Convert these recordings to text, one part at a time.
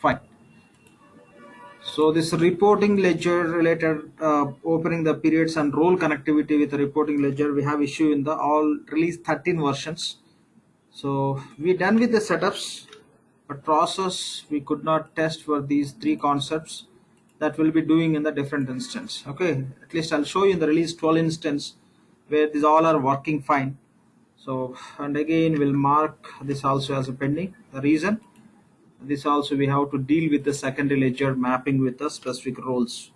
Fine. So this reporting ledger related opening the periods and role connectivity with the reporting ledger, we have issue in the all release 13 versions. So we done with the setups, but process we could not test for these three concepts that we'll be doing in the different instance. Okay, at least I'll show you in the release 12 instance where these all are working fine. So and again we'll mark this also as a pending. The reason this also we have to deal with the secondary ledger mapping with the specific roles.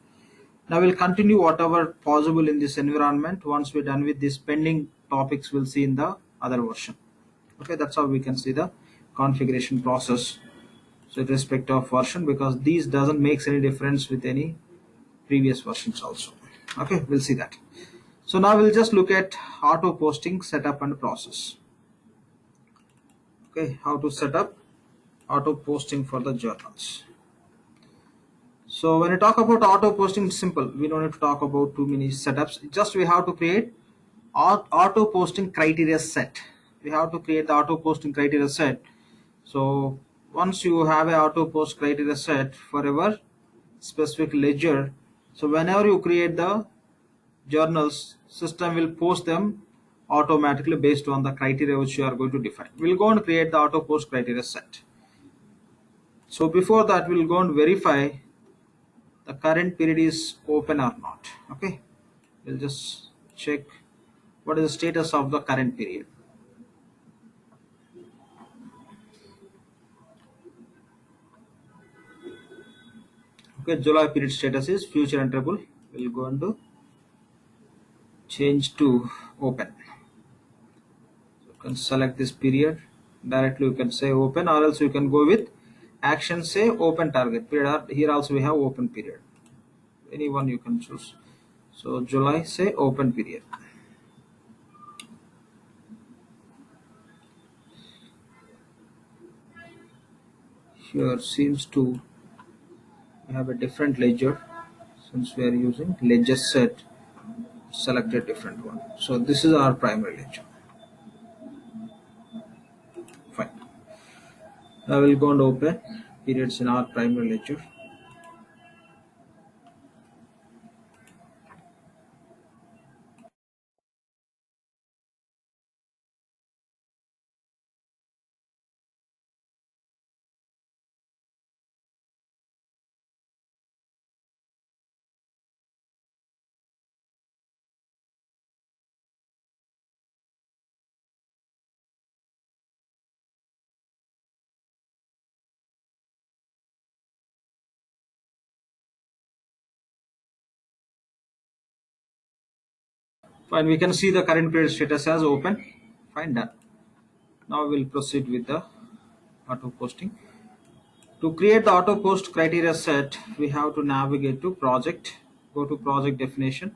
Now we'll continue whatever possible in this environment. Once we're done with these pending topics, we'll see in the other version. Okay, that's how we can see the configuration process. So with respect of version, because these doesn't make any difference with any previous versions also. Okay, we'll see that. So now we'll just look at auto posting setup and process. Okay, how to set up auto posting for the journals. So when you talk about auto posting, it's simple. We don't need to talk about too many setups. Just we have to create auto posting criteria set. We have to create the auto posting criteria set. So once you have a auto post criteria set for our specific ledger, so whenever you create the journals, system will post them automatically based on the criteria which you are going to define. We'll go and create the auto post criteria set. So before that, we'll go and verify the current period is open or not. Okay, we'll just check what is the status of the current period. Okay, July period status is future enterable. We'll go and do change to open. So you can select this period directly, you can say open, or else you can go with action say open target period. Here also we have open period, any one you can choose. So July say open period. Here seems to have a different ledger. Since we are using ledger set, select a different one. So this is our primary ledger. Fine. Now we'll go and open periods in our primary ledger. Fine, we can see the current period status as open. Fine, done. Now we'll proceed with the auto posting. To create the auto post criteria set, we have to navigate to project, go to project definition,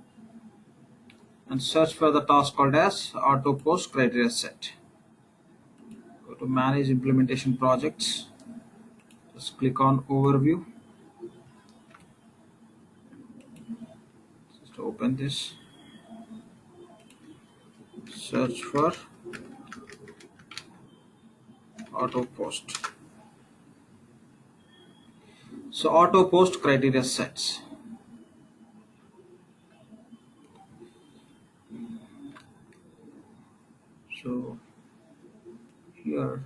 and search for the task called as auto post criteria set. Go to manage implementation projects, just click on overview, just open this, search for auto post. So auto post criteria sets. So here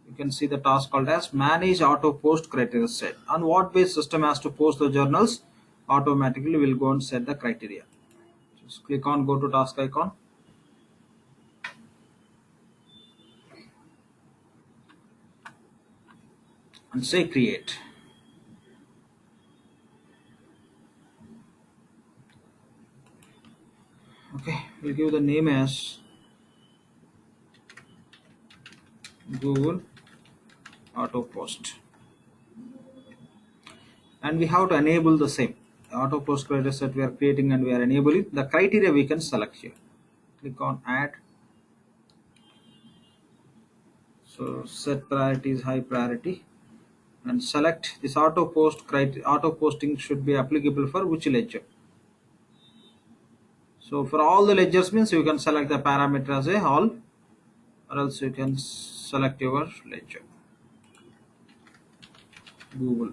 you can see the task called as manage auto post criteria set. On what base system has to post the journals, automatically will go and set the criteria. Just click on go to task icon, and say create. Okay, we'll give the name as Google Auto Post, and we have to enable the same auto post criteria set we are creating, and we are enabling the criteria we can select here. Click on add. So set priority is high priority, and select this auto post criteria. Auto posting should be applicable for which ledger. So for all the ledgers means you can select the parameter as a all, or else you can select your ledger. Google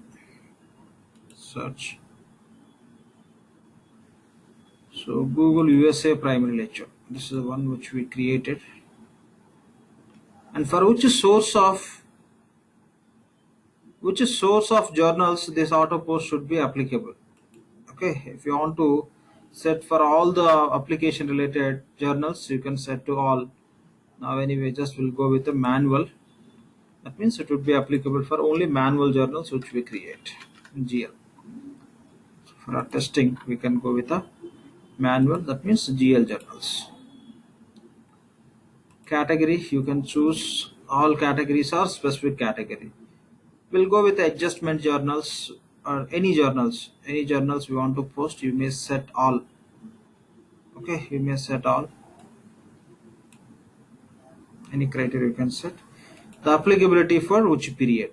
search. So Google USA primary ledger. This is the one which we created. And for which source of journals this auto post should be applicable. Okay, if you want to set for all the application related journals, you can set to all. Now anyway, just we'll go with the manual. That means it would be applicable for only manual journals which we create in GL. For our testing, we can go with a manual. That means GL journals. Category, you can choose all categories or specific category. We'll go with the adjustment journals or any journals. Any journals we want to post, you may set all. Okay, you may set all. Any criteria you can set. The applicability for which period?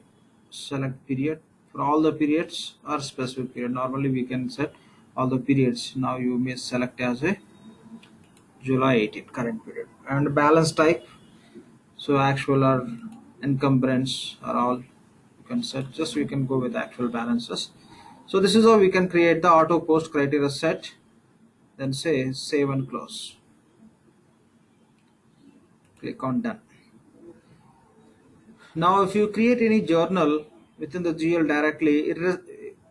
Select period for all the periods or specific period. Normally we can set all the periods. Now you may select as a July 18 current period. And balance type, so actual or encumbrance are all you can set. Just we can go with actual balances. So this is how we can create the auto post criteria set. Then say save and close. Click on done. Now if you create any journal within the GL directly,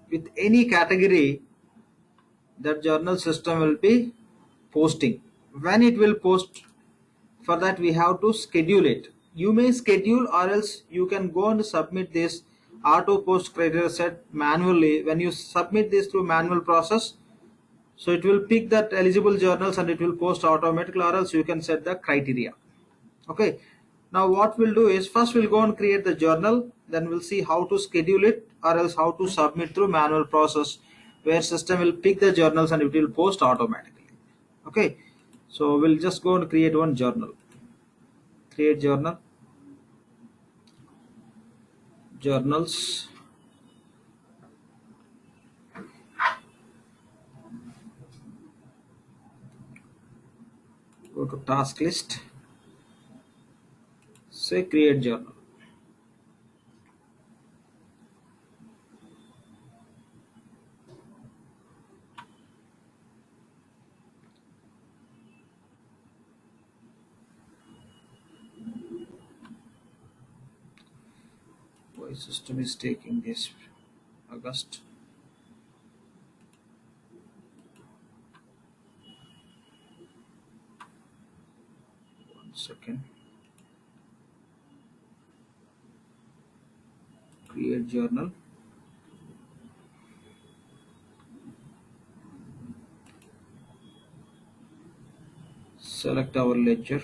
with any category, that journal system will be posting. When it will post, for that we have to schedule it. You may schedule or else you can go and submit this auto post criteria set manually. When you submit this through manual process, so it will pick that eligible journals and it will post automatically, or else you can set the criteria. Okay, now what we'll do is first we'll go and create the journal, then we'll see how to schedule it or else how to submit through manual process, where system will pick the journals and it will post automatically. Okay, so we'll just go and create one journal. Create journal, journals, go to task list, say create journal. Why system is taking this? August. 1 second. Create journal. Select our ledger.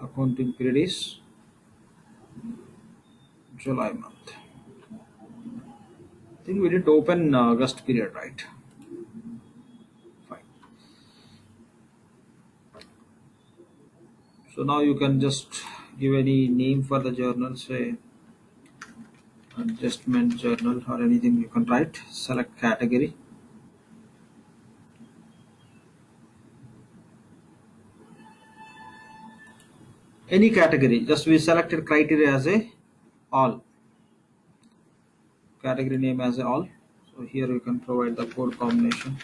Accounting period is July month. I think we didn't open August period, right? Fine. So now you can just give any name for the journal, say adjustment journal or anything you can write. Select category. Any category. Just we selected criteria as a all. Category name as a all. So here you can provide the code combination.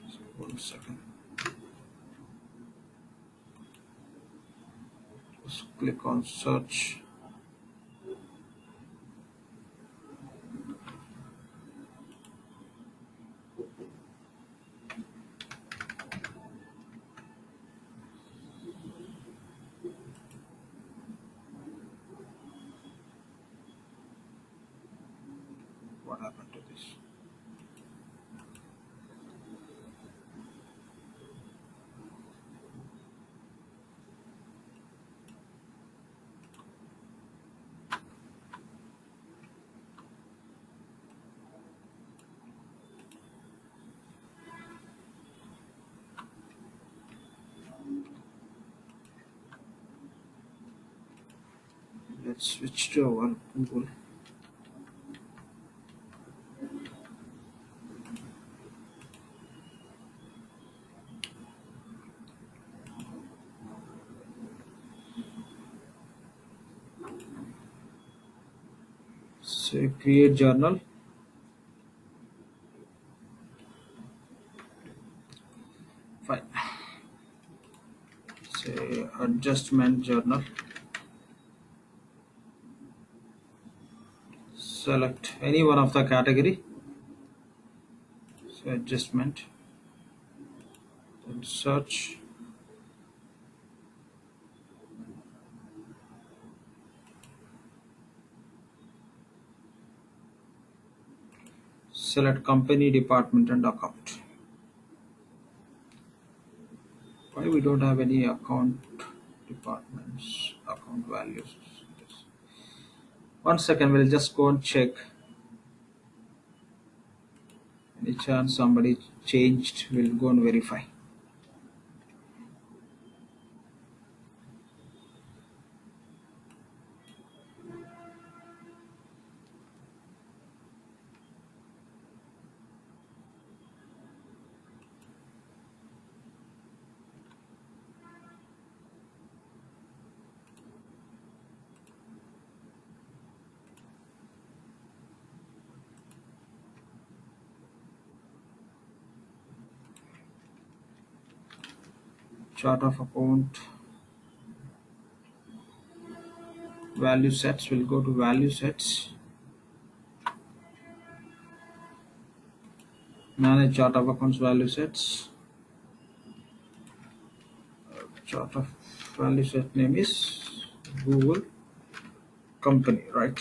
So 1 second. Just click on search. What happened to this? Let's switch to our Google. Say create journal. Fine. Say adjustment journal. Select any one of the category. Say adjustment. Then search. Select company, department, and account. Why we don't have any account departments, account values? Yes. 1 second, we'll just go and check. Any chance somebody changed? We'll go and verify. Chart of account, value sets. We'll go to value sets. Manage chart of accounts, value sets. Chart of value set name is Google company, right?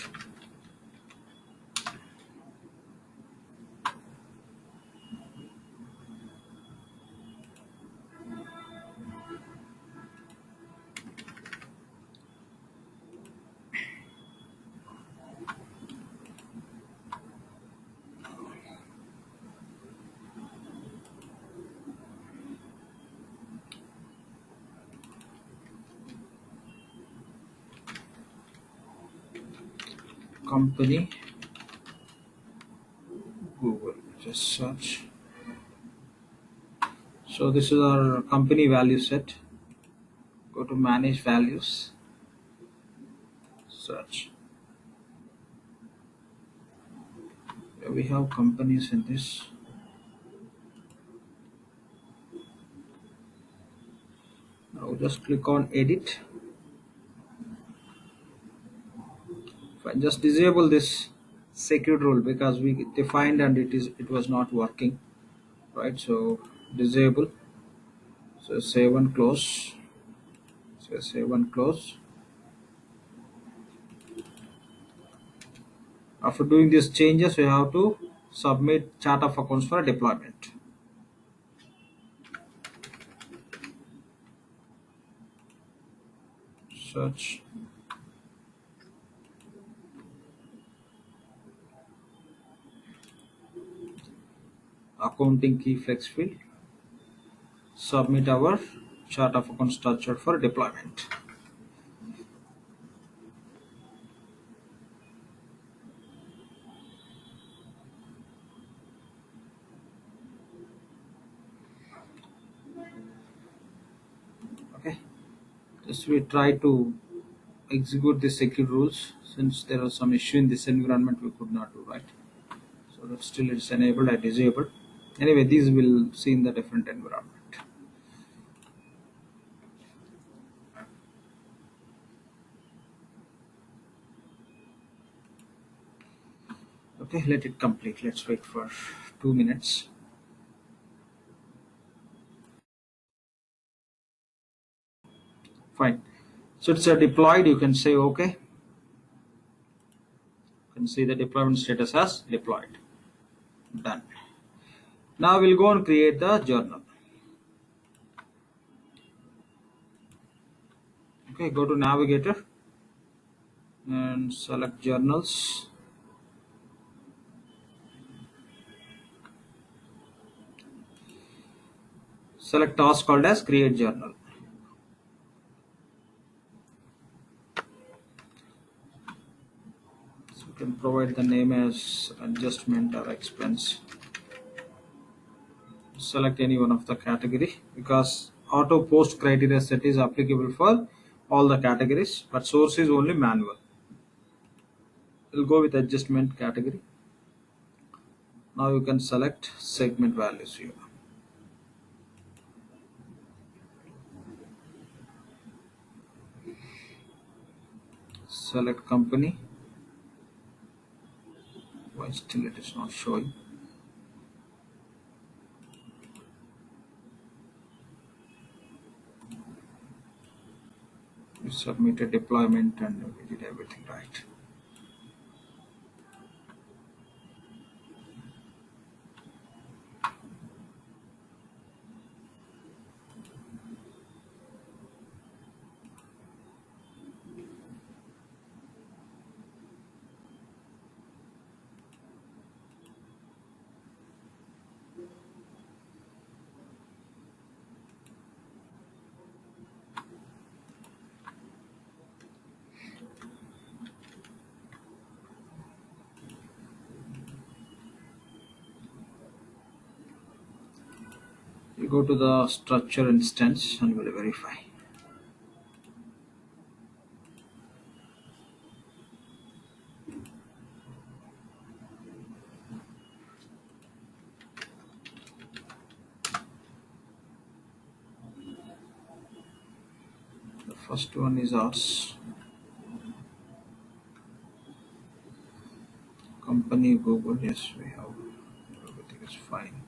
Company Google. Just search. So this is our company value set. Go to manage values. Search. Here we have companies in this. Now just click on edit. Fine. Just disable this secret rule because we defined and it was not working, right? So disable. So save and close. So save and close. After doing these changes, we have to submit chart of accounts for deployment. Search. Accounting key flex field. Submit our chart of account structure for deployment. Okay. Just we try to execute the secure rules. Since there was some issue in this environment, we could not do, right. So that still it's enabled. I disabled. Anyway, these will see in the different environment. Okay, let it complete. Let's wait for 2 minutes. Fine. So it's deployed. You can say okay. You can see the deployment status as deployed. Done. Now we'll go and create the journal. Okay, go to navigator and select journals. Select task called as create journal. So you can provide the name as adjustment or expense. Select any one of the category because AutoPost criteria set is applicable for all the categories, but source is only manual. We'll go with adjustment category. Now you can select segment values here. Select company. Why still it is not showing? We submitted deployment and we did everything right. You go to the structure instance and we'll verify. The first one is ours. Company Google, yes, we have. Everything is fine.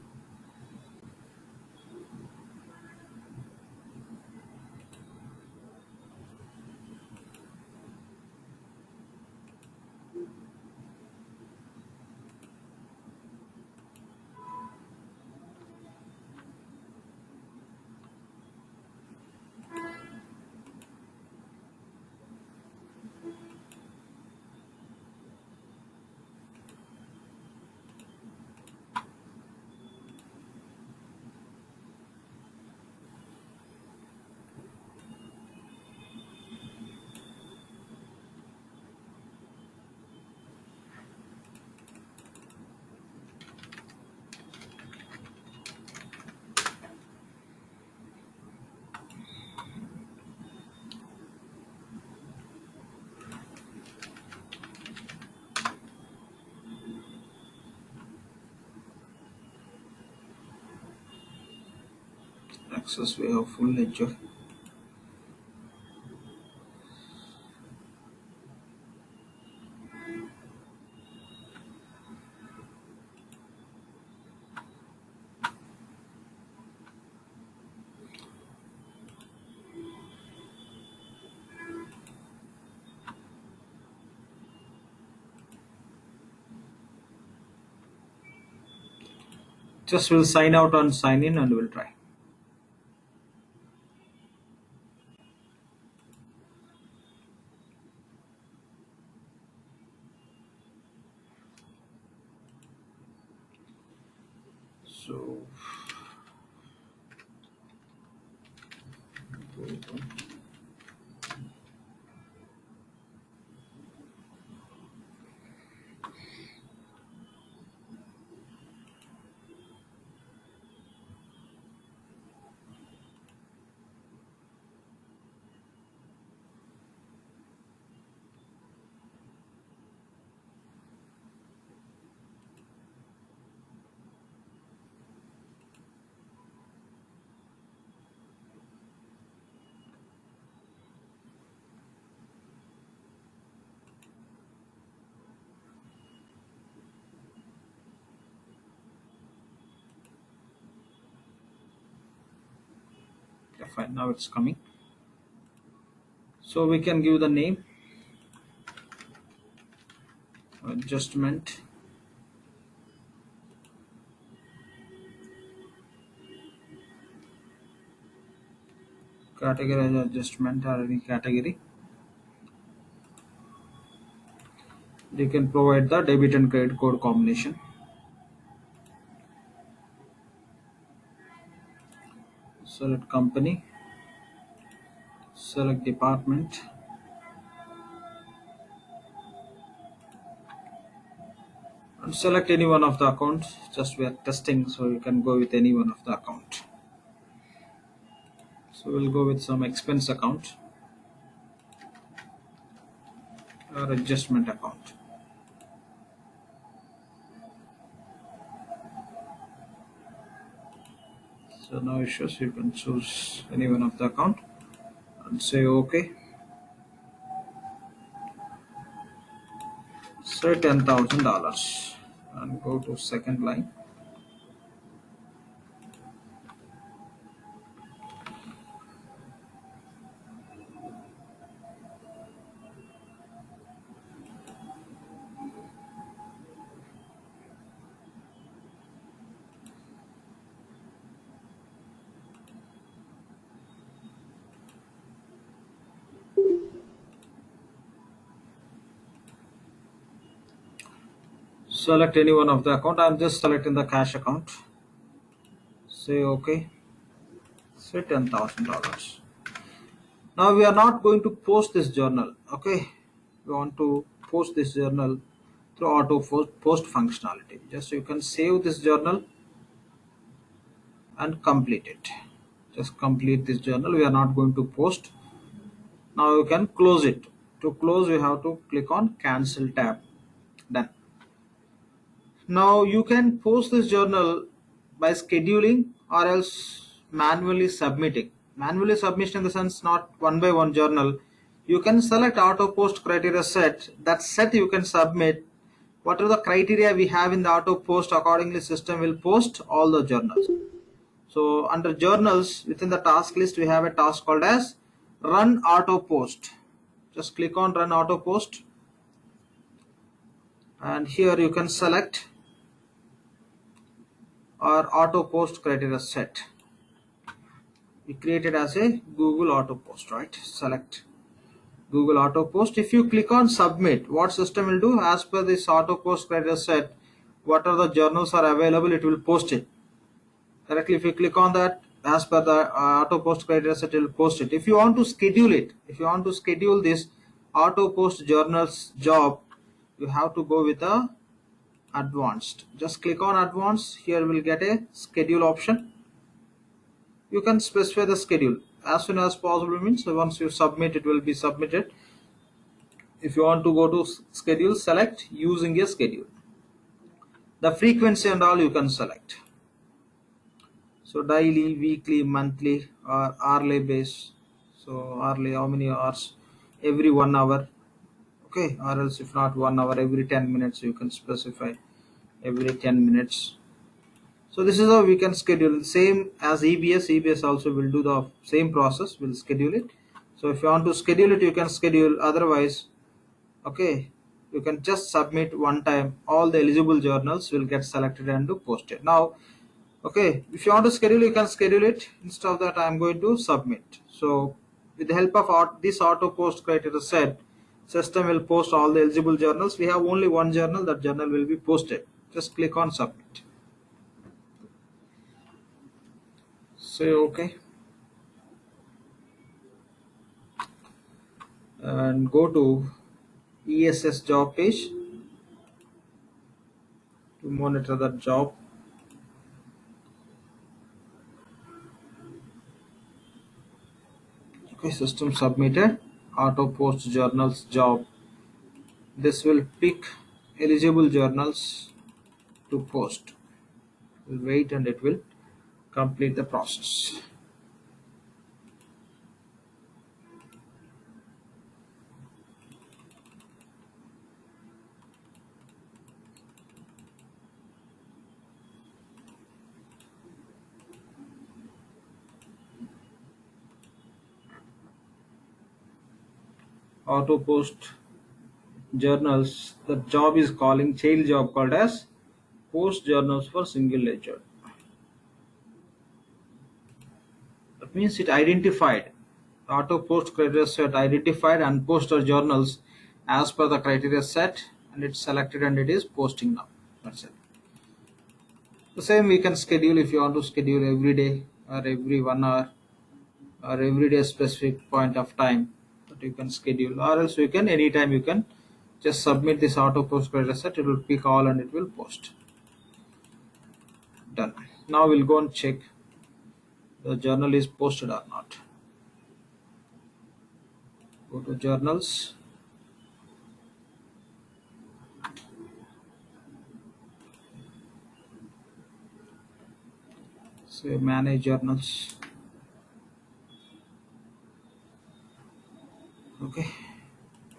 Access, we have full ledger. Just we'll sign out and sign in and we'll try. So yeah, fine. Now it's coming. So we can give the name, adjustment, categorize adjustment or any category. You can provide the debit and credit code combination. Select company, select department, and select any one of the accounts. Just we are testing, so you can go with any one of the account. So we'll go with some expense account or adjustment account. So no issues. You can choose any one of the account and say OK. Say $10,000 and go to second line. Select any one of the account. I'm just selecting the cash account. Say OK. Say $10,000. Now we are not going to post this journal. Okay, we want to post this journal through auto post functionality. Just you can save this journal and complete it. Just complete this journal. We are not going to post. Now you can close it. To close, we have to click on cancel tab. Done. Now you can post this journal by scheduling or else manually submitting. Manually submission in the sense not one by one journal. You can select auto post criteria set. That set you can submit. Whatever the criteria we have in the auto post, accordingly system will post all the journals. So under journals within the task list we have a task called as run auto post. Just click on run auto post and here you can select our auto post criteria set. We created as a Google auto post, right? Select Google auto post. If you click on submit, what system will do as per this auto post criteria set, what are the journals are available, it will post it correctly. If you click on that, as per the auto post criteria set, it will post it. If you want to schedule it, if you want to schedule this auto post journals job, you have to go with the advanced. Just click on advanced. Here we'll get a schedule option. You can specify the schedule as soon as possible, means once you submit it will be submitted. If you want to go to schedule, select using a schedule. The frequency and all you can select. So daily, weekly, monthly or hourly base. So hourly, how many hours? Every 1 hour. Okay, or else if not 1 hour, every 10 minutes you can specify every 10 minutes. So this is how we can schedule. Same as EBS. EBS also will do the same process. Will schedule it. So if you want to schedule it, you can schedule. Otherwise, okay, you can just submit one time. All the eligible journals will get selected and posted. Now, okay, if you want to schedule, you can schedule it. Instead of that, I am going to submit. So with the help of this auto post criteria set, system will post all the eligible journals. We have only one journal. That journal will be posted. Just click on submit. Say okay and go to ESS job page to monitor that job. Okay, system submitted auto post journals job. This will pick eligible journals to post. We'll wait and it will complete the process. Auto post journals, the job is calling child job called as post journals for single ledger. That means it identified auto post criteria set identified and posted journals as per the criteria set, and it's selected and it is posting now. That's it. The same we can schedule. If you want to schedule every day or every 1 hour or every day specific point of time that you can schedule, or else you can anytime you can just submit this auto post criteria set. It will pick all and it will post. Done. Now we'll go and check the journal is posted or not. Go to journals. say manage journals. Okay,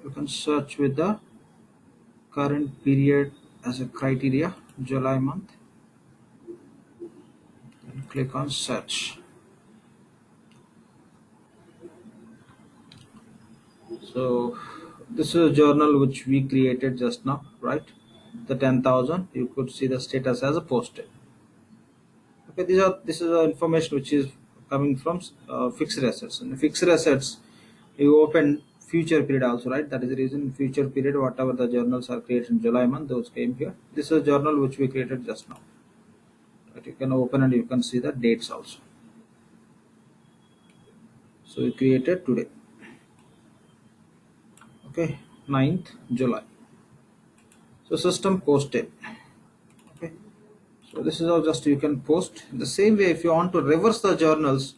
you can search with the current period as a criteria, July month, and click on search. So this is a journal which we created just now, right? The 10,000. You could see the status as a posted. Okay, this is the information which is coming from fixed assets. And fixed assets, you open future period also, right? That is the reason future period, whatever the journals are created in July month, those came here. This is a journal which we created just now. Right? You can open and you can see the dates also. So we created today. Okay, 9th July. So system posted. Okay. So this is how just you can post. In the same way, if you want to reverse the journals,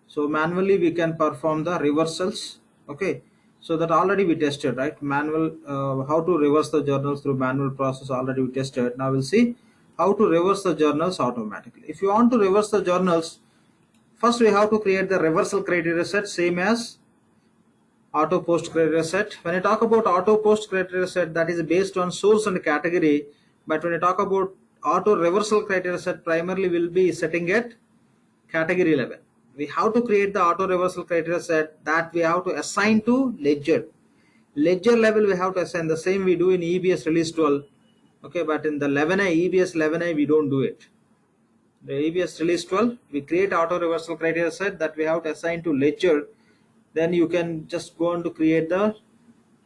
so manually we can perform the reversals. Okay. So that already we tested, right? Manual, how to reverse the journals through manual process already we tested. Now we'll see how to reverse the journals automatically. If you want to reverse the journals, first we have to create the reversal criteria set, same as AutoPost criteria set. When I talk about AutoPost criteria set, that is based on source and category. But when I talk about AutoReversal criteria set, primarily will be setting at category level. We have to create the AutoReversal criteria set that we have to assign to ledger. Ledger level we have to assign the same we do in EBS release 12. Okay, but in the 11A, EBS 11A, we don't do it. The EBS release 12, we create AutoReversal criteria set that we have to assign to ledger. Then you can just go on to create the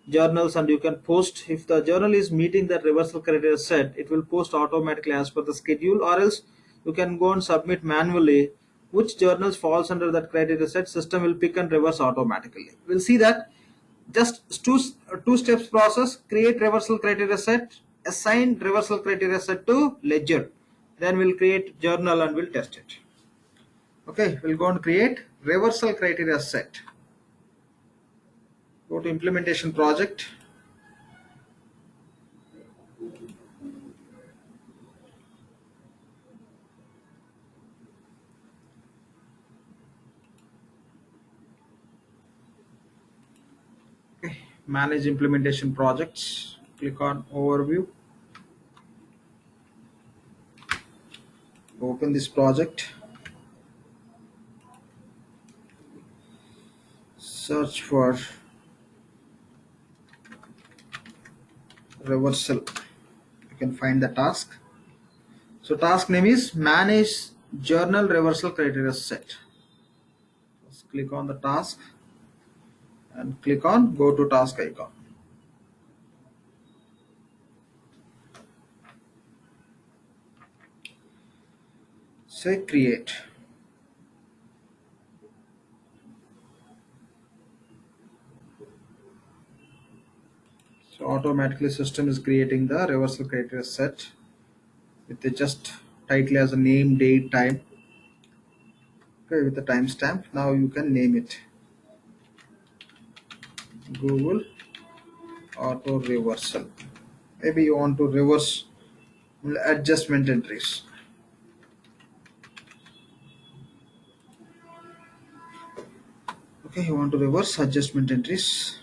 journals and you can post. If the journal is meeting that reversal criteria set, it will post automatically as per the schedule, or else you can go and submit manually which journals falls under that criteria set. System will pick and reverse automatically. We'll see that just two steps process: create reversal criteria set, assign reversal criteria set to ledger, then we'll create journal and we'll test it. Okay, we'll go and create reversal criteria set. Go to implementation project. Okay, manage implementation projects. Click on overview. Open this project. Search for reversal. You can find the task. So task name is manage journal reversal criteria set. Just click on the task and click on go to task icon. Say create. So automatically system is creating the reversal criteria set with the just title as a name, date, time. Okay, with the timestamp. Now you can name it Google Auto Reversal. Maybe you want to reverse adjustment entries. Okay, you want to reverse adjustment entries.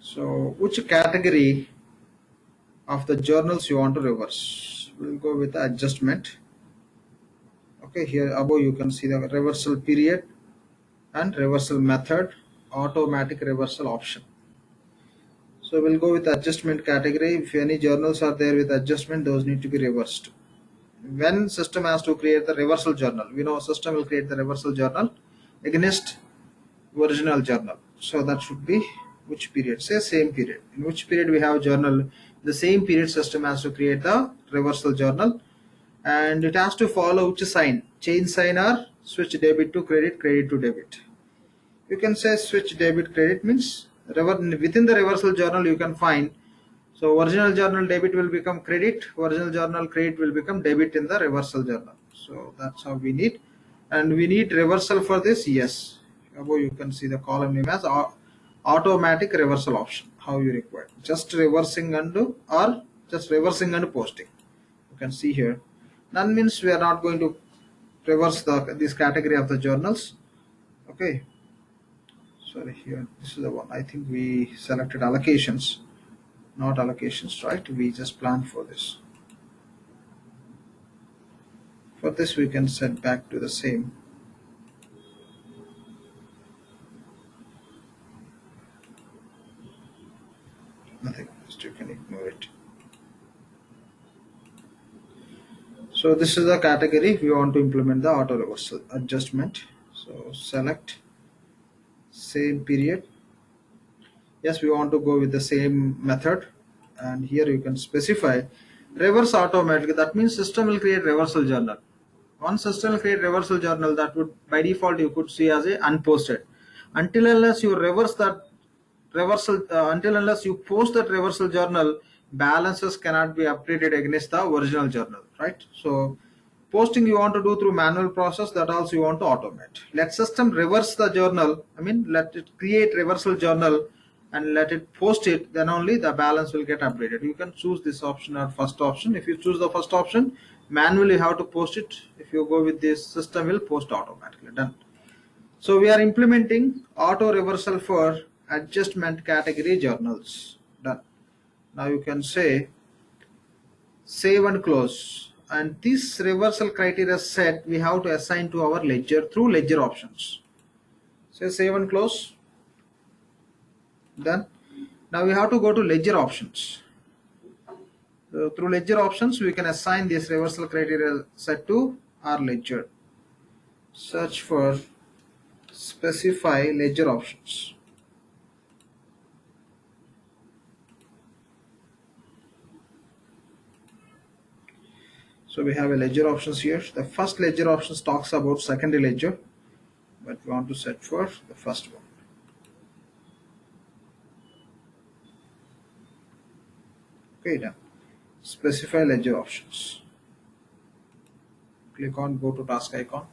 So which category of the journals you want to reverse? We'll go with the adjustment. Okay, here above you can see the reversal period and reversal method, automatic reversal option. So we'll go with adjustment category. If any journals are there with adjustment, those need to be reversed. When system has to create the reversal journal, we know system will create the reversal journal against original journal. So that should be which period? Say same period. In which period we have journal, the same period system has to create the reversal journal, and it has to follow which sign, change sign or switch debit to credit, credit to debit. You can say switch debit credit means within the reversal journal you can find. So original journal debit will become credit, original journal credit will become debit in the reversal journal. So that's how we need, and we need reversal for this. Yes, above you can see the column name as automatic reversal option. How you require just reversing and or just reversing and posting. can see here. None means we are not going to reverse this category of the journals. Okay, sorry, here this is the one. I think we selected allocations, not allocations, right? We just plan for this. For this we can set back to the same. Nothing, just you can ignore it. So this is the category we want to implement the auto reversal adjustment. So select same period. Yes, we want to go with the same method, and here you can specify reverse automatically. That means system will create reversal journal. One system will create reversal journal that would by default you could see as a unposted. Until unless you reverse that reversal, until unless you post that reversal journal, balances cannot be updated against the original journal, right? So posting you want to do through manual process, that also you want to automate. Let system reverse the journal, I mean let it create reversal journal and let it post it, then only the balance will get updated. You can choose this option or first option. If you choose the first option, manually how to post it. If you go with this, system will post automatically. Done. So we are implementing auto reversal for adjustment category journals. Done. Now you can say save and close. And this reversal criteria set we have to assign to our ledger through ledger options. So save and close. Done. Now we have to go to ledger options. So through ledger options we can assign this reversal criteria set to our ledger. Search for specify ledger options. So we have a ledger options here. The first ledger options talks about secondary ledger, but we want to set for the first one. Okay, done. Specify ledger options. Click on go to task icon.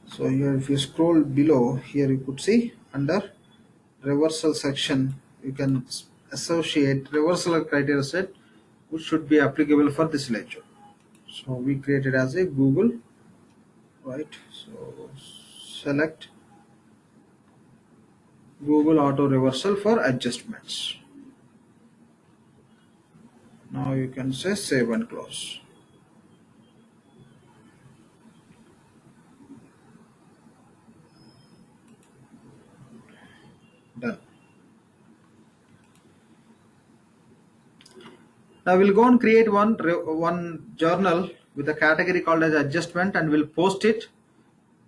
So here if you scroll below, here you could see under reversal section, you can associate reversal criteria set which should be applicable for this ledger. So we created as a Google, right? So select Google auto reversal for adjustments. Now you can say save and close. Done. Now we'll go and create one journal with a category called as adjustment and we'll post it.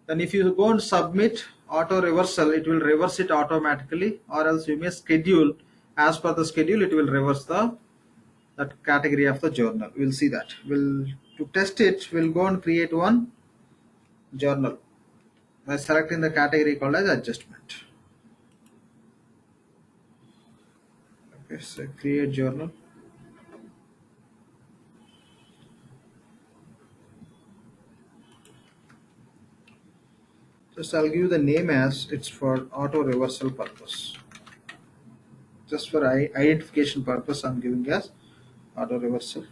Then if you go and submit auto reversal, it will reverse it automatically, or else you may schedule as per the schedule, it will reverse that category of the journal. We'll see that. To test it, we'll go and create one journal by selecting the category called as adjustment. Okay, so create journal. Just I'll give the name as it's for auto reversal purpose. Just for identification purpose, I'm giving as auto reversal.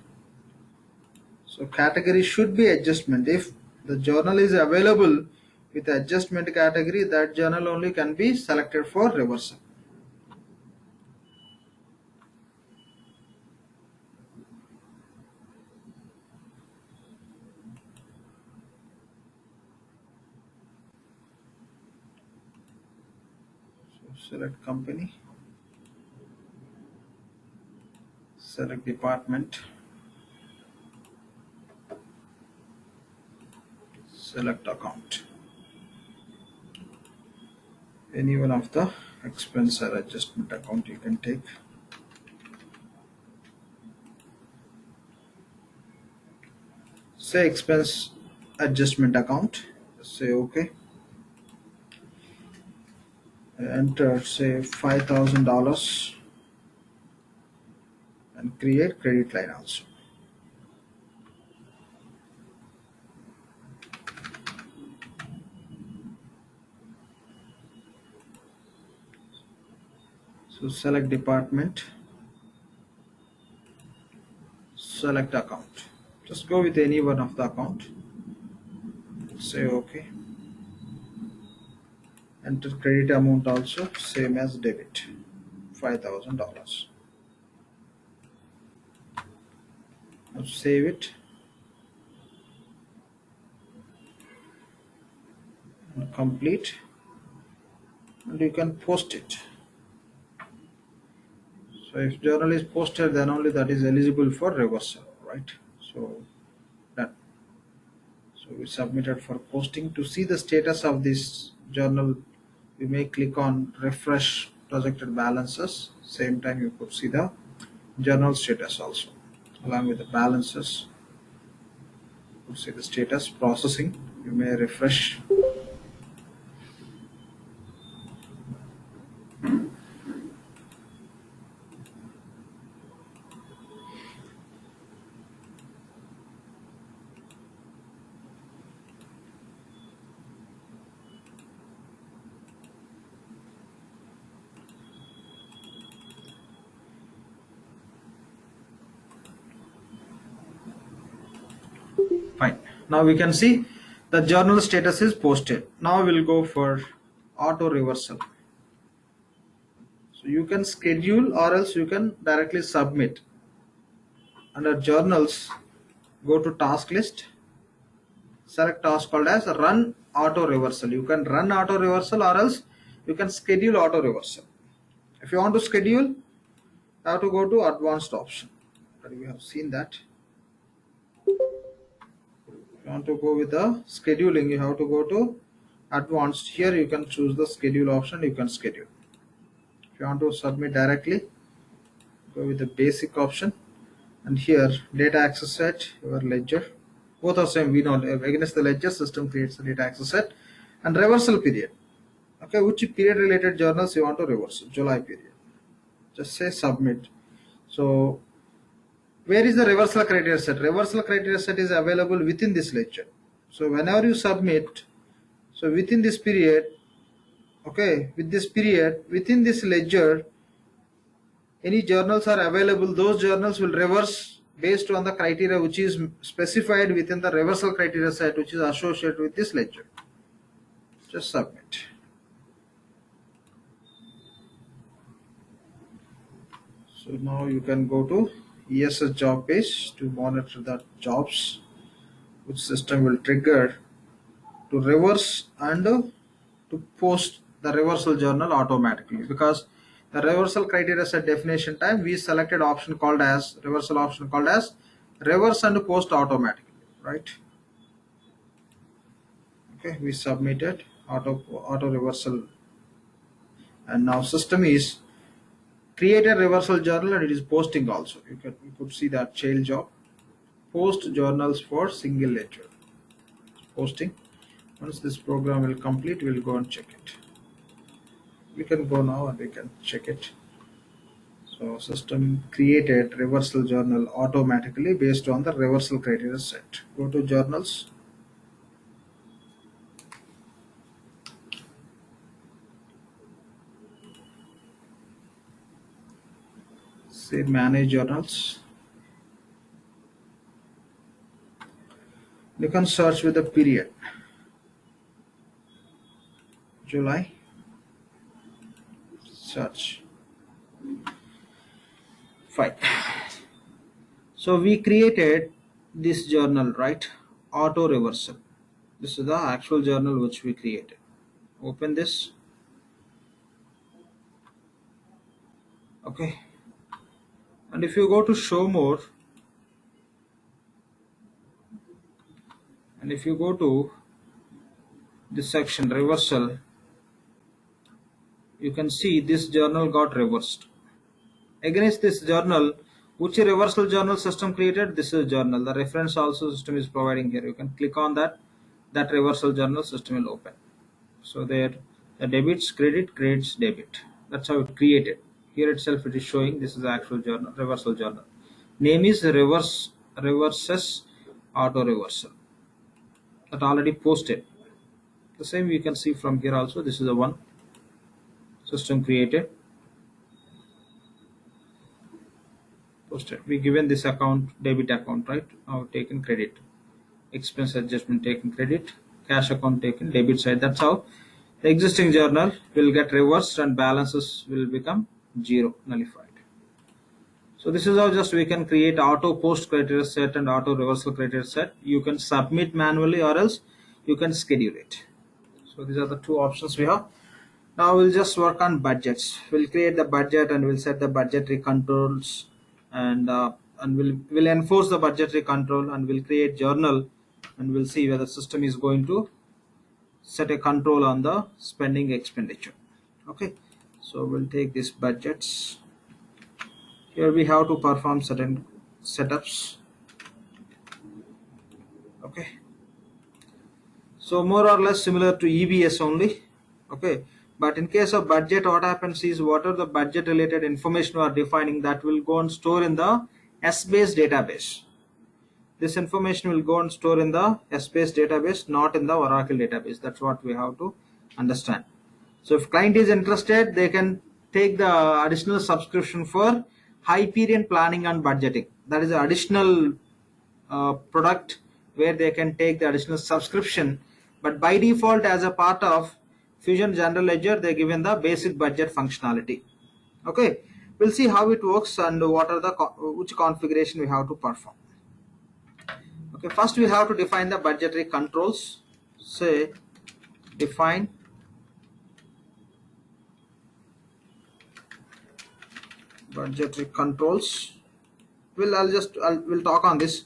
So category should be adjustment. If the journal is available with adjustment category, that journal only can be selected for reversal. So select company, select department, select account. Any one of the expense or adjustment account you can take. Say expense adjustment account. Say OK. Enter say $5,000 and create credit line also. So select department, select account. Just go with any one of the account. Say OK. Enter credit amount also same as debit, $5,000. Now save it and complete, and you can post it. So if journal is posted, then only that is eligible for reversal, right? So that, so we submitted for posting. To see the status of this journal, you may click on refresh projected balances. Same time you could see the journal status also along with the balances. You could see the status processing. You may refresh. Fine. Now we can see the journal status is posted. Now we'll go for auto reversal. So you can schedule or else you can directly submit. Under journals, go to task list, select task called as run auto reversal. You can run auto reversal or else you can schedule auto reversal. If you want to schedule, you have to go to advanced option. We have seen that. If you want to go with the scheduling, you have to go to advanced. Here you can choose the schedule option. You can schedule. If you want to submit directly, go with the basic option, and here data access set, your ledger, both are same. We know against the ledger system creates the data access set, and reversal period. Okay, which period related journals you want to reverse? July period. Just say submit. So where is the reversal criteria set? Reversal criteria set is available within this ledger. So whenever you submit, so within this period, okay, with this period, within this ledger, any journals are available, those journals will reverse based on the criteria which is specified within the reversal criteria set which is associated with this ledger. Just submit. So now you can go to ESS job page to monitor the jobs which system will trigger to reverse and to post the reversal journal automatically, because the reversal criteria set definition time we selected option called as reversal option called as reverse and post automatically, right? Okay, we submitted auto reversal, and now system is create a reversal journal and it is posting also. You could see that child job post journals for single ledger posting. Once this program will complete, we'll go and check it. We can go now and we can check it. So system created reversal journal automatically based on the reversal criteria set. Go to journals. Say manage journals. You can search with the period. July. Search. Fine. So we created this journal, right? Auto reversal. This is the actual journal which we created. Open this. Okay. And if you go to show more, and if you go to this section reversal, you can see this journal got reversed. Against this journal, which reversal journal system created? This is journal. The reference also system is providing here. You can click on that. That reversal journal system will open. So there, the debits credit, credits debit. That's how it created. Here itself it is showing this is the actual journal, reversal journal. Name is reverses auto reversal. That already posted. The same you can see from here also. This is the one system created. posted. We given this account debit account, right? Now taken credit. Expense adjustment taken credit. Cash account taken debit side. That's how the existing journal will get reversed and balances will become zero, nullified. So this is how just we can create auto post criteria set and auto reversal criteria set. You can submit manually or else you can schedule it. So these are the two options we have. Now we'll just work on budgets. We'll create the budget and we'll set the budgetary controls, and we'll enforce the budgetary control, and we'll create journal, and we'll see whether the system is going to set a control on the spending expenditure. Okay, so we'll take these budgets. Here we have to perform certain setups. Okay, so more or less similar to EBS only. Okay, but in case of budget, what happens is whatever the budget related information we are defining, that will go and store in the S-based database. This information will go and store in the S-based database, not in the Oracle database. That's what we have to understand. So if client is interested, they can take the additional subscription for Hyperion planning and budgeting. That is an additional product where they can take the additional subscription, but by default as a part of Fusion General Ledger they given the basic budget functionality. Okay, we'll see how it works and what are the which configuration we have to perform. Okay, first we have to define the budgetary controls. Say define budgetary controls. We'll talk on this.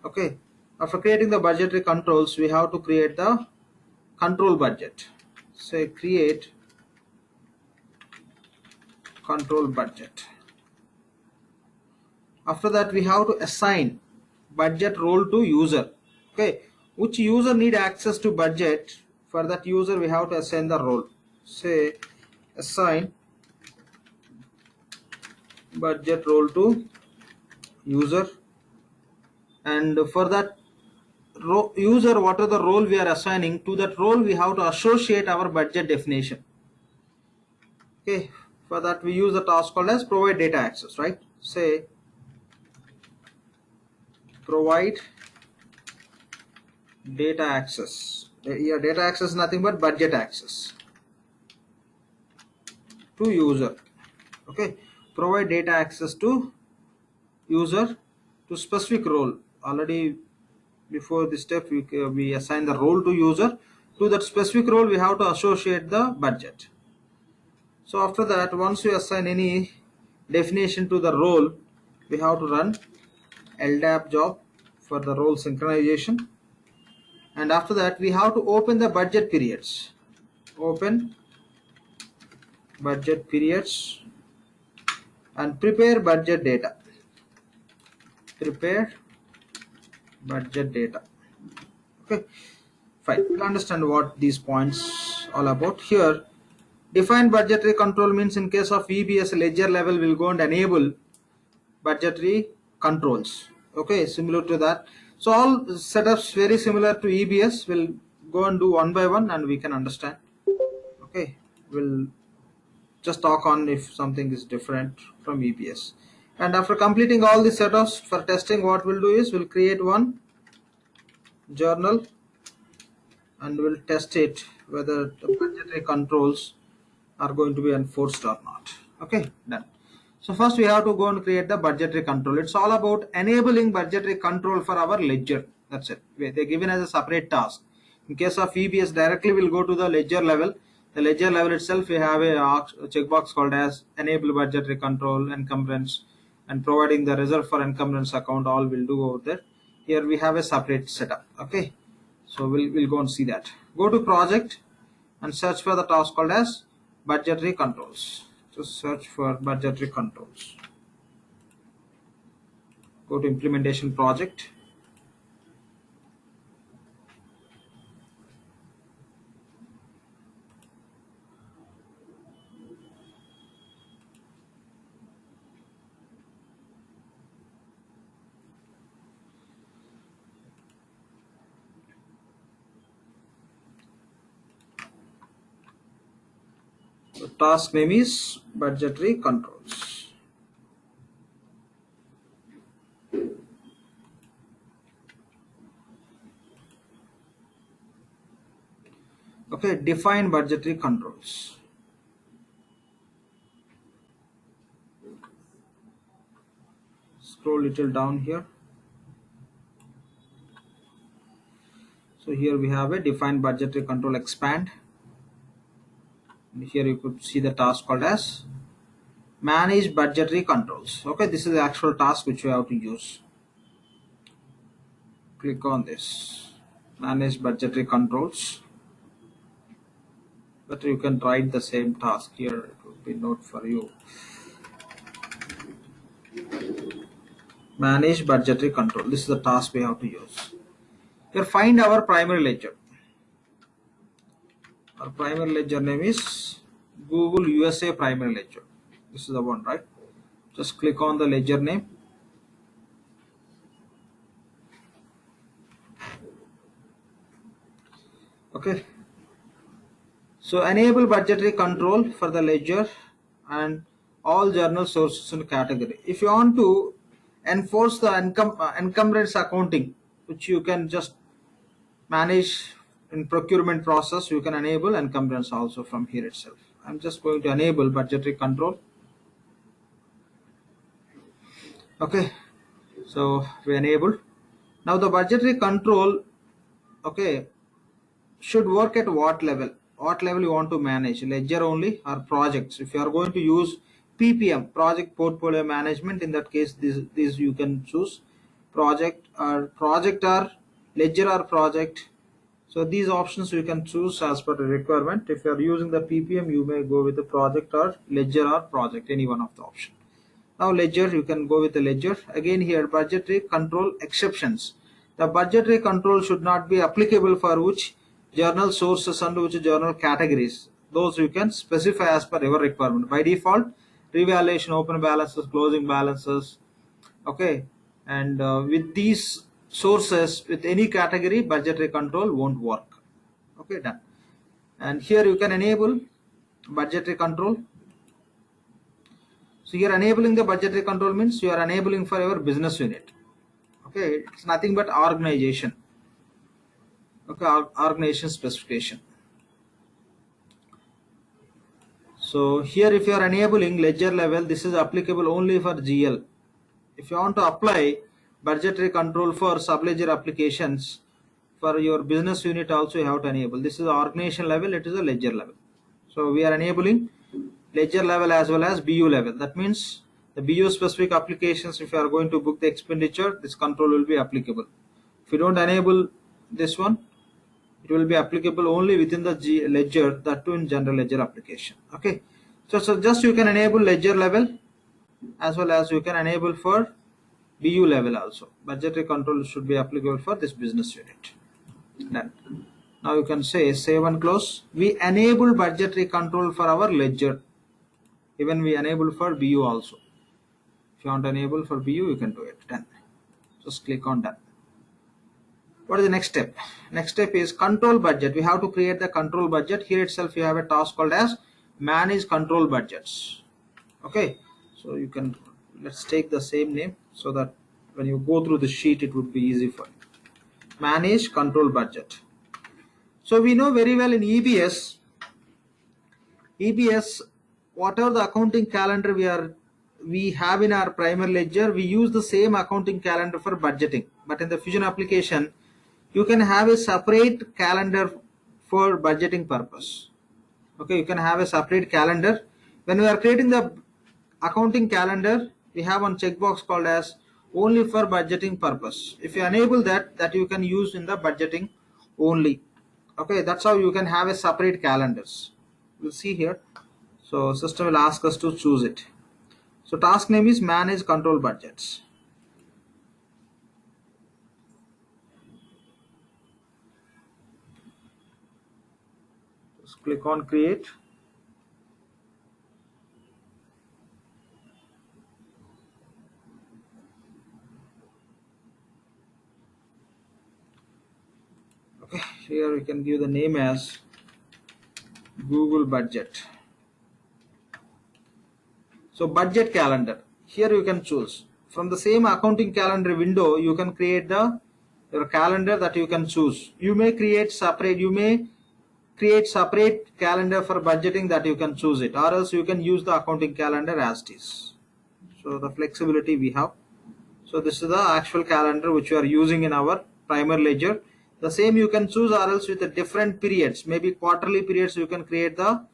Okay, after creating the budgetary controls, we have to create the control budget. Say create control budget. After that, we have to assign budget role to user. Okay, which user need access to budget? For that user, we have to assign the role. Say assign budget role to user, and for that user, what are the role we are assigning? To that role we have to associate our budget definition. Okay, for that we use the task called as provide data access, right? Say provide data access. Here data access is nothing but budget access to user. Okay, provide data access to user to specific role. Already before this step we assign the role to user. To that specific role we have to associate the budget. So after that, once we assign any definition to the role, we have to run LDAP job for the role synchronization, and after that we have to open the budget periods. Open budget periods and prepare budget data. Prepare budget data. Okay, fine. We'll understand what these points all about. Here define budgetary control means in case of EBS ledger level will go and enable budgetary controls. Okay, similar to that. So all setups very similar to EBS. We'll go and do one by one and we can understand. Okay, we'll just talk on if something is different from EBS. And after completing all the setups for testing, what we'll do is we'll create one journal and we'll test it whether the budgetary controls are going to be enforced or not. Okay, done. So first we have to go and create the budgetary control. It's all about enabling budgetary control for our ledger. That's it. They're given as a separate task. In case of EBS, directly we'll go to the ledger level. The ledger level itself, we have a checkbox called as enable budgetary control, encumbrance, and providing the reserve for encumbrance account. All we'll do over there. Here we have a separate setup. Okay, so we'll go and see that. Go to project and search for the task called as budgetary controls. Just search for budgetary controls. Go to implementation project. The task name is budgetary controls. Okay, define budgetary controls. Scroll little down here. So here we have a define budgetary control, expand. And here you could see the task called as manage budgetary controls. Okay, this is the actual task which we have to use. Click on this, manage budgetary controls. But you can write the same task here, it will be note for you. Manage budgetary control, this is the task we have to use. Here find our primary ledger. Our primary ledger name is Google USA primary ledger. This is the one, right? Just click on the ledger name. Okay, so enable budgetary control for the ledger and all journal sources and category. If you want to enforce the encumbrance accounting, which you can just manage in procurement process, you can enable encumbrance also from here itself. I'm just going to enable budgetary control. Okay, so we enabled. Now the budgetary control, okay, should work at what level? What level you want to manage? Ledger only or projects? If you are going to use PPM, project portfolio management, in that case, this you can choose project or ledger or project. So these options you can choose as per the requirement. If you are using the PPM, you may go with the project or ledger or project, any one of the option. Now ledger, you can go with the ledger. Again here, budgetary control exceptions. The budgetary control should not be applicable for which journal sources and which journal categories. Those you can specify as per your requirement. By default, revaluation, open balances, closing balances. Okay, and with these sources, with any category, budgetary control won't work. Okay, done. And here you can enable budgetary control. So you are enabling the budgetary control means you are enabling for your business unit. Okay, it's nothing but organization. Okay, organization specification. So here if you are enabling ledger level, this is applicable only for GL. If you want to apply budgetary control for sub-ledger applications for your business unit also, you have to enable. This is organization level, it is a ledger level. So we are enabling ledger level as well as BU level. That means the BU specific applications, if you are going to book the expenditure, this control will be applicable. If you don't enable this one, it will be applicable only within the ledger, that too in general ledger application. Okay, so just you can enable ledger level as well as you can enable for BU level also. Budgetary control should be applicable for this business unit. Done. Now you can say save and close. We enable budgetary control for our ledger. Even we enable for BU also. If you want to enable for BU, you can do it. Done. Just click on done. What is the next step? Next step is control budget. We have to create the control budget. Here itself you have a task called as manage control budgets. Okay, so you can, let's take the same name so that when you go through the sheet it would be easy for you. Manage control budget. So we know very well in EBS, whatever the accounting calendar we have in our primary ledger, we use the same accounting calendar for budgeting. But in the Fusion application, you can have a separate calendar for budgeting purpose. Okay, you can have a separate calendar. When we are creating the accounting calendar, we have one checkbox called as only for budgeting purpose. If you enable that you can use in the budgeting only. Okay, that's how you can have a separate calendars. We'll see here. So system will ask us to choose it. So task name is manage control budgets. Just click on create. Okay, here we can give the name as Google budget. So budget calendar, here you can choose from the same accounting calendar window. You can create your calendar that you can choose. You may create separate, you may create separate calendar for budgeting that you can choose it, or else you can use the accounting calendar as it is. So the flexibility we have. So this is the actual calendar which we are using in our primary ledger. The same you can choose, or else with the different periods, maybe quarterly periods, you can create the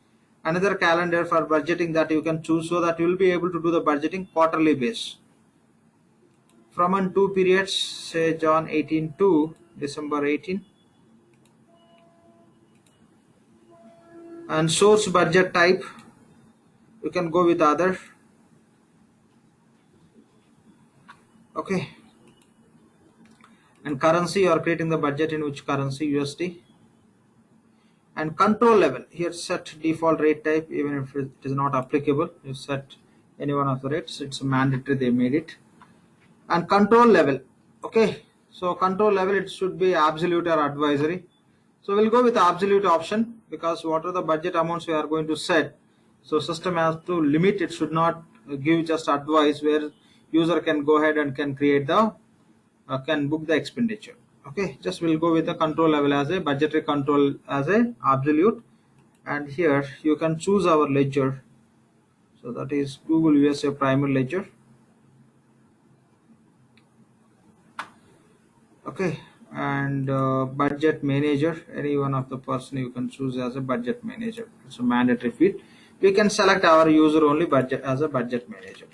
another calendar for budgeting that you can choose, so that you will be able to do the budgeting quarterly base. From on two periods, say Jan 18 to December 18. And source budget type, you can go with other. Okay. And currency, you are creating the budget in which currency, USD. And control level, here set default rate type, even if it is not applicable, you set any one of the rates, it's mandatory, they made it. And control level, okay, so control level, it should be absolute or advisory. So we'll go with the absolute option, because what are the budget amounts we are going to set, so system has to limit, it should not give just advice where user can go ahead and can create the can book the expenditure. Okay, just we'll go with the control level as a budgetary control as a absolute. And here you can choose our ledger, so that is Google USA primary ledger. Okay. And budget manager, any one of the person you can choose as a budget manager, it's a mandatory field. We can select our user only budget as a budget manager.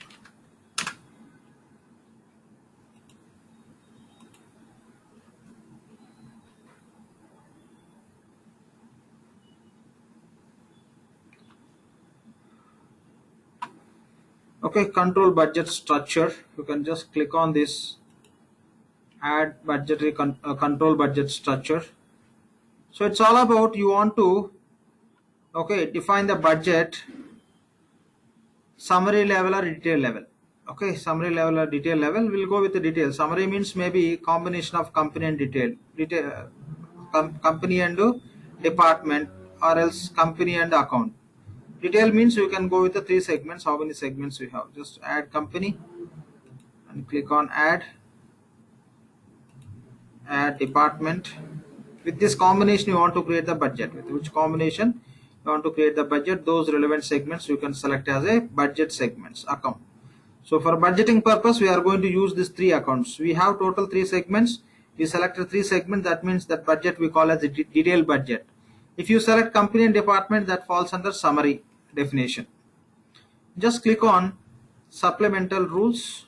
Okay, control budget structure, you can just click on this add budgetary control budget structure. So it's all about, you want to, okay, define the budget summary level or detail level. Okay, summary level or detail level, we'll go with the detail. Summary means maybe combination of company and detail company and department, or else company and account. Detail means you can go with the three segments, how many segments we have. Just add company and click on add department. With this combination you want to create the budget, with which combination you want to create the budget, those relevant segments you can select as a budget segments account. So for budgeting purpose, we are going to use these three accounts. We have total three segments. We selected three segments. That means that budget we call as a detailed budget. If you select company and department, that falls under summary definition. Just click on supplemental rules,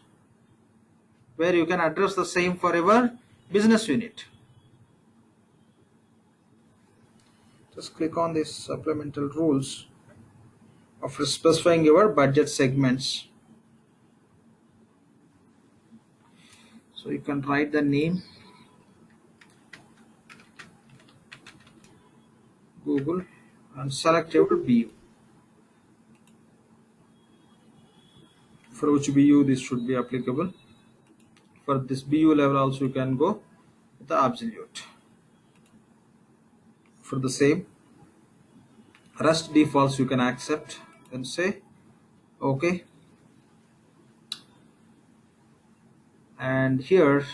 where you can address the same for your business unit. Just click on this supplemental rules of specifying your budget segments. So you can write the name, Google, and select your BU. For which BU this should be applicable. For this BU level also you can go with the absolute. For the same, rest defaults you can accept, then say OK. And here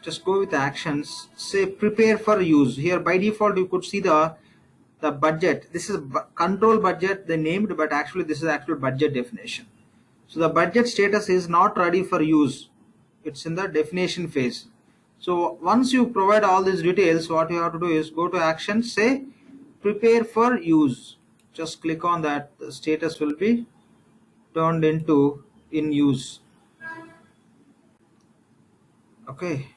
just go with actions, say prepare for use. Here by default you could see the budget. This is control budget they named, but actually this is actual budget definition. So the budget status is not ready for use, it's in the definition phase. So once you provide all these details, what you have to do is go to action, say prepare for use. Just click on that, the status will be turned into in use. Okay,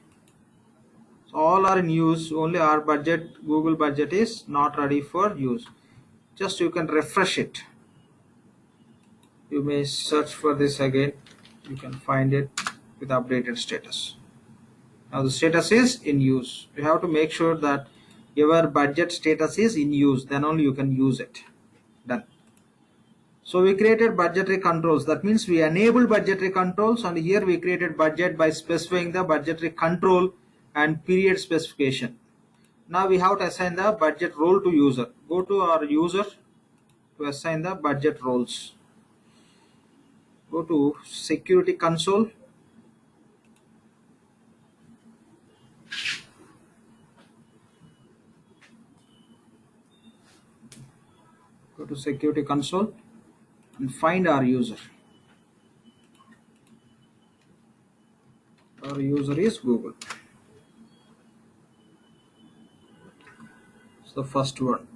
so all are in use, only our budget, Google budget, is not ready for use. Just you can refresh it. You may search for this again, you can find it with updated status. Now the status is in use. You have to make sure that your budget status is in use, then only you can use it. Done. So we created budgetary controls. That means we enable budgetary controls, and here we created budget by specifying the budgetary control and period specification. Now we have to assign the budget role to user. Go to our user to assign the budget roles. Go to security console. Go to security console and find our user. Our user is Google. It's the first one.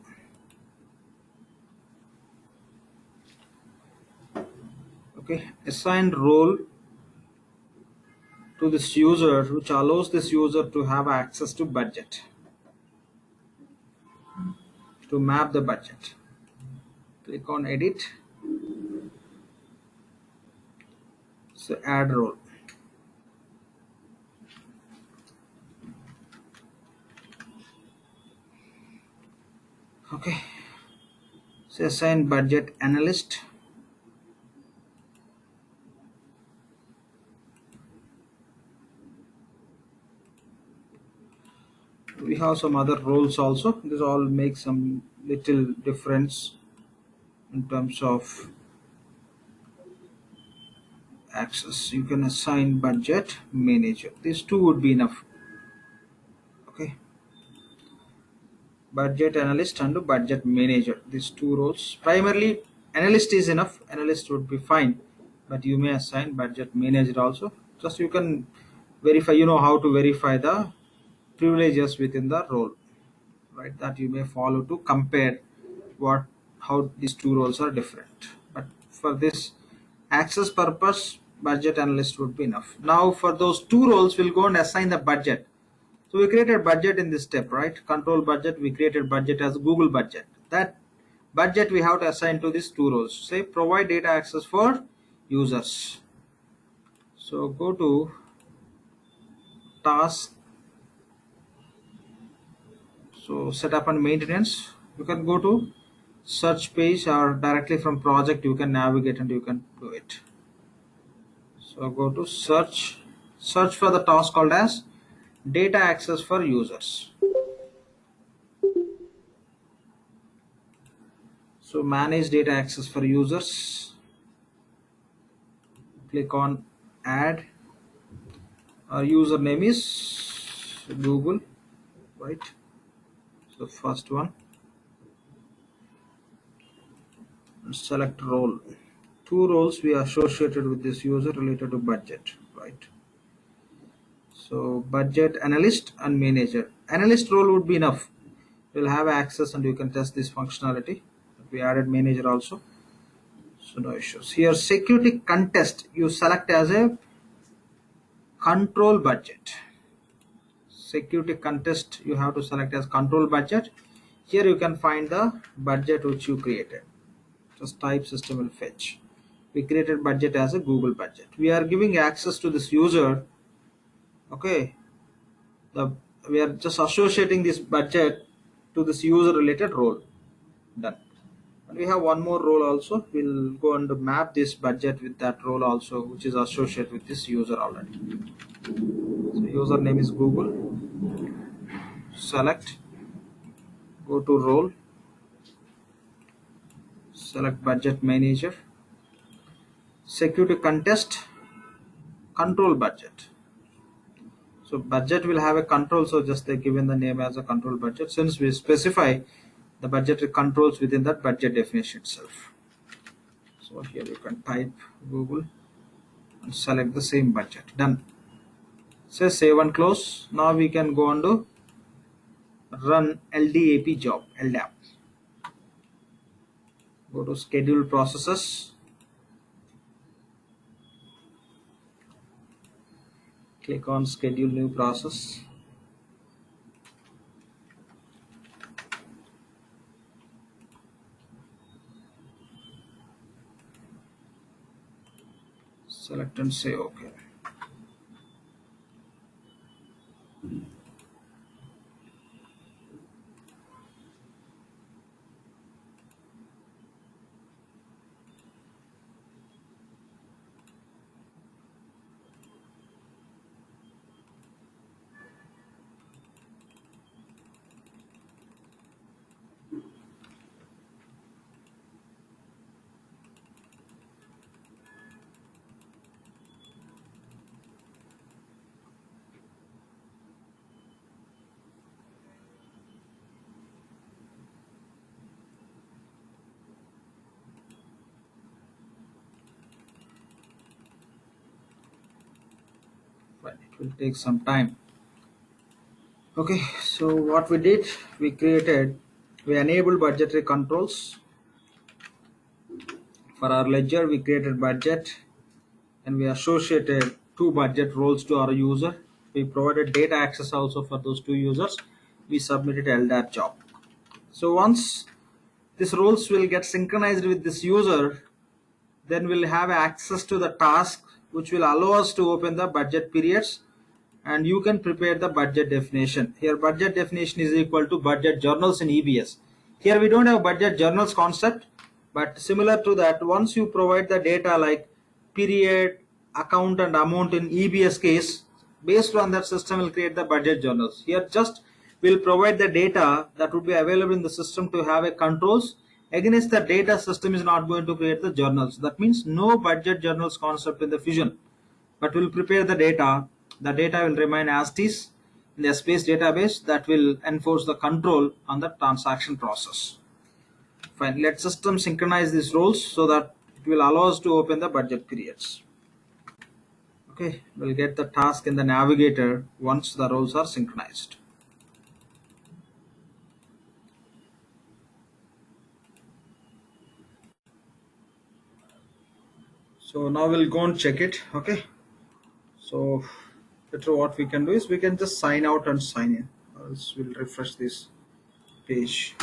Okay, assign role to this user, which allows this user to have access to budget, to map the budget. Click on edit. So add role. Okay. So assign budget analyst. We have some other roles also. This all makes some little difference in terms of access. You can assign budget manager. These two would be enough. Okay. Budget analyst and budget manager. These two roles. Primarily analyst is enough. Analyst would be fine. But you may assign budget manager also. Just you can verify, you know how to verify the privileges within the role, right? That you may follow to compare what how these two roles are different. But for this access purpose, budget analyst would be enough. Now for those two roles, we'll go and assign the budget. So we created budget in this step, right? Control budget. We created budget as Google budget. That budget we have to assign to these two roles. Say provide data access for users. So go to task. So setup and maintenance. You can go to search page or directly from project you can navigate and you can do it. So go to search for the task called as data access for users. So manage data access for users. Click on add. Our username is Google, right? So first one, and select role. Two roles we associated with this user related to budget, right? So budget analyst and manager. Analyst role would be enough. You'll have access and you can test this functionality. We added manager also. So no issues. Here security contest you select as a control budget. Security contest you have to select as control budget. Here you can find the budget which you created. Just type system will fetch. We created budget as a Google budget. We are giving access to this user. Okay. We are just associating this budget to this user related role. Done. And we have one more role also. We'll go and map this budget with that role also, which is associated with this user already. So username is Google. Select. Go to role. Select budget manager. Security contest. Control budget. So budget will have a control. So just they given the name as a control budget. Since we specify the budget controls within that budget definition itself. So here you can type Google and select the same budget. Done. Say save and close. Now we can go on to run LDAP job, LDAP. Go to schedule processes. Click on schedule new process. Select and say OK. but it will take some time. Okay, so what we did, we enabled budgetary controls. For our ledger, we created budget and we associated two budget roles to our user. We provided data access also for those two users. We submitted LDAP job. So once these roles will get synchronized with this user, then we'll have access to the task which will allow us to open the budget periods, and you can prepare the budget definition. Here budget definition is equal to budget journals in EBS. Here we don't have budget journals concept, but similar to that, once you provide the data like period, account and amount in EBS case, based on that system will create the budget journals. Here just will provide the data that would be available in the system to have a controls against the data. System is not going to create the journals. That means no budget journals concept in the fusion, but we'll prepare the data. The data will remain as is in the space database that will enforce the control on the transaction process. Fine. Let system synchronize these roles so that it will allow us to open the budget periods. Okay, we'll get the task in the navigator once the roles are synchronized. So now we'll go and check it. Okay, so what we can do is we can just sign out and sign in, or else we'll refresh this page.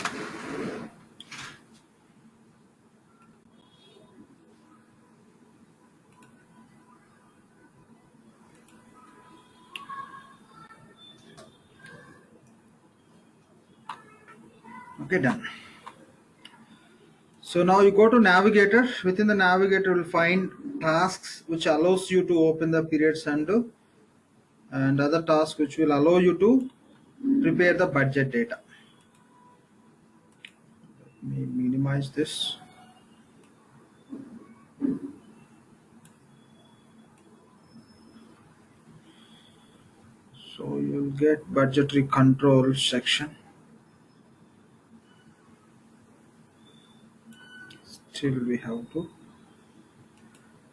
Okay, done. So now you go to navigator. Within the navigator you will find tasks which allows you to open the periods and other tasks which will allow you to prepare the budget data. Let me minimize this. So you'll get budgetary control section. Still we have to,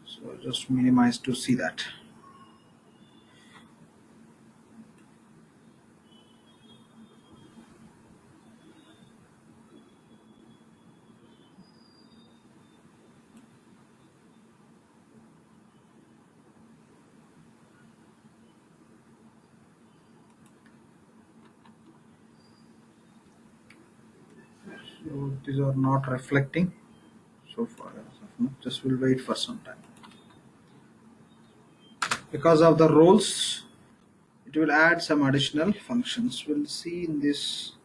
so just minimize to see that. So these are not reflecting so far as of now. Just will wait for some time. Because of the roles, it will add some additional functions. We'll see in this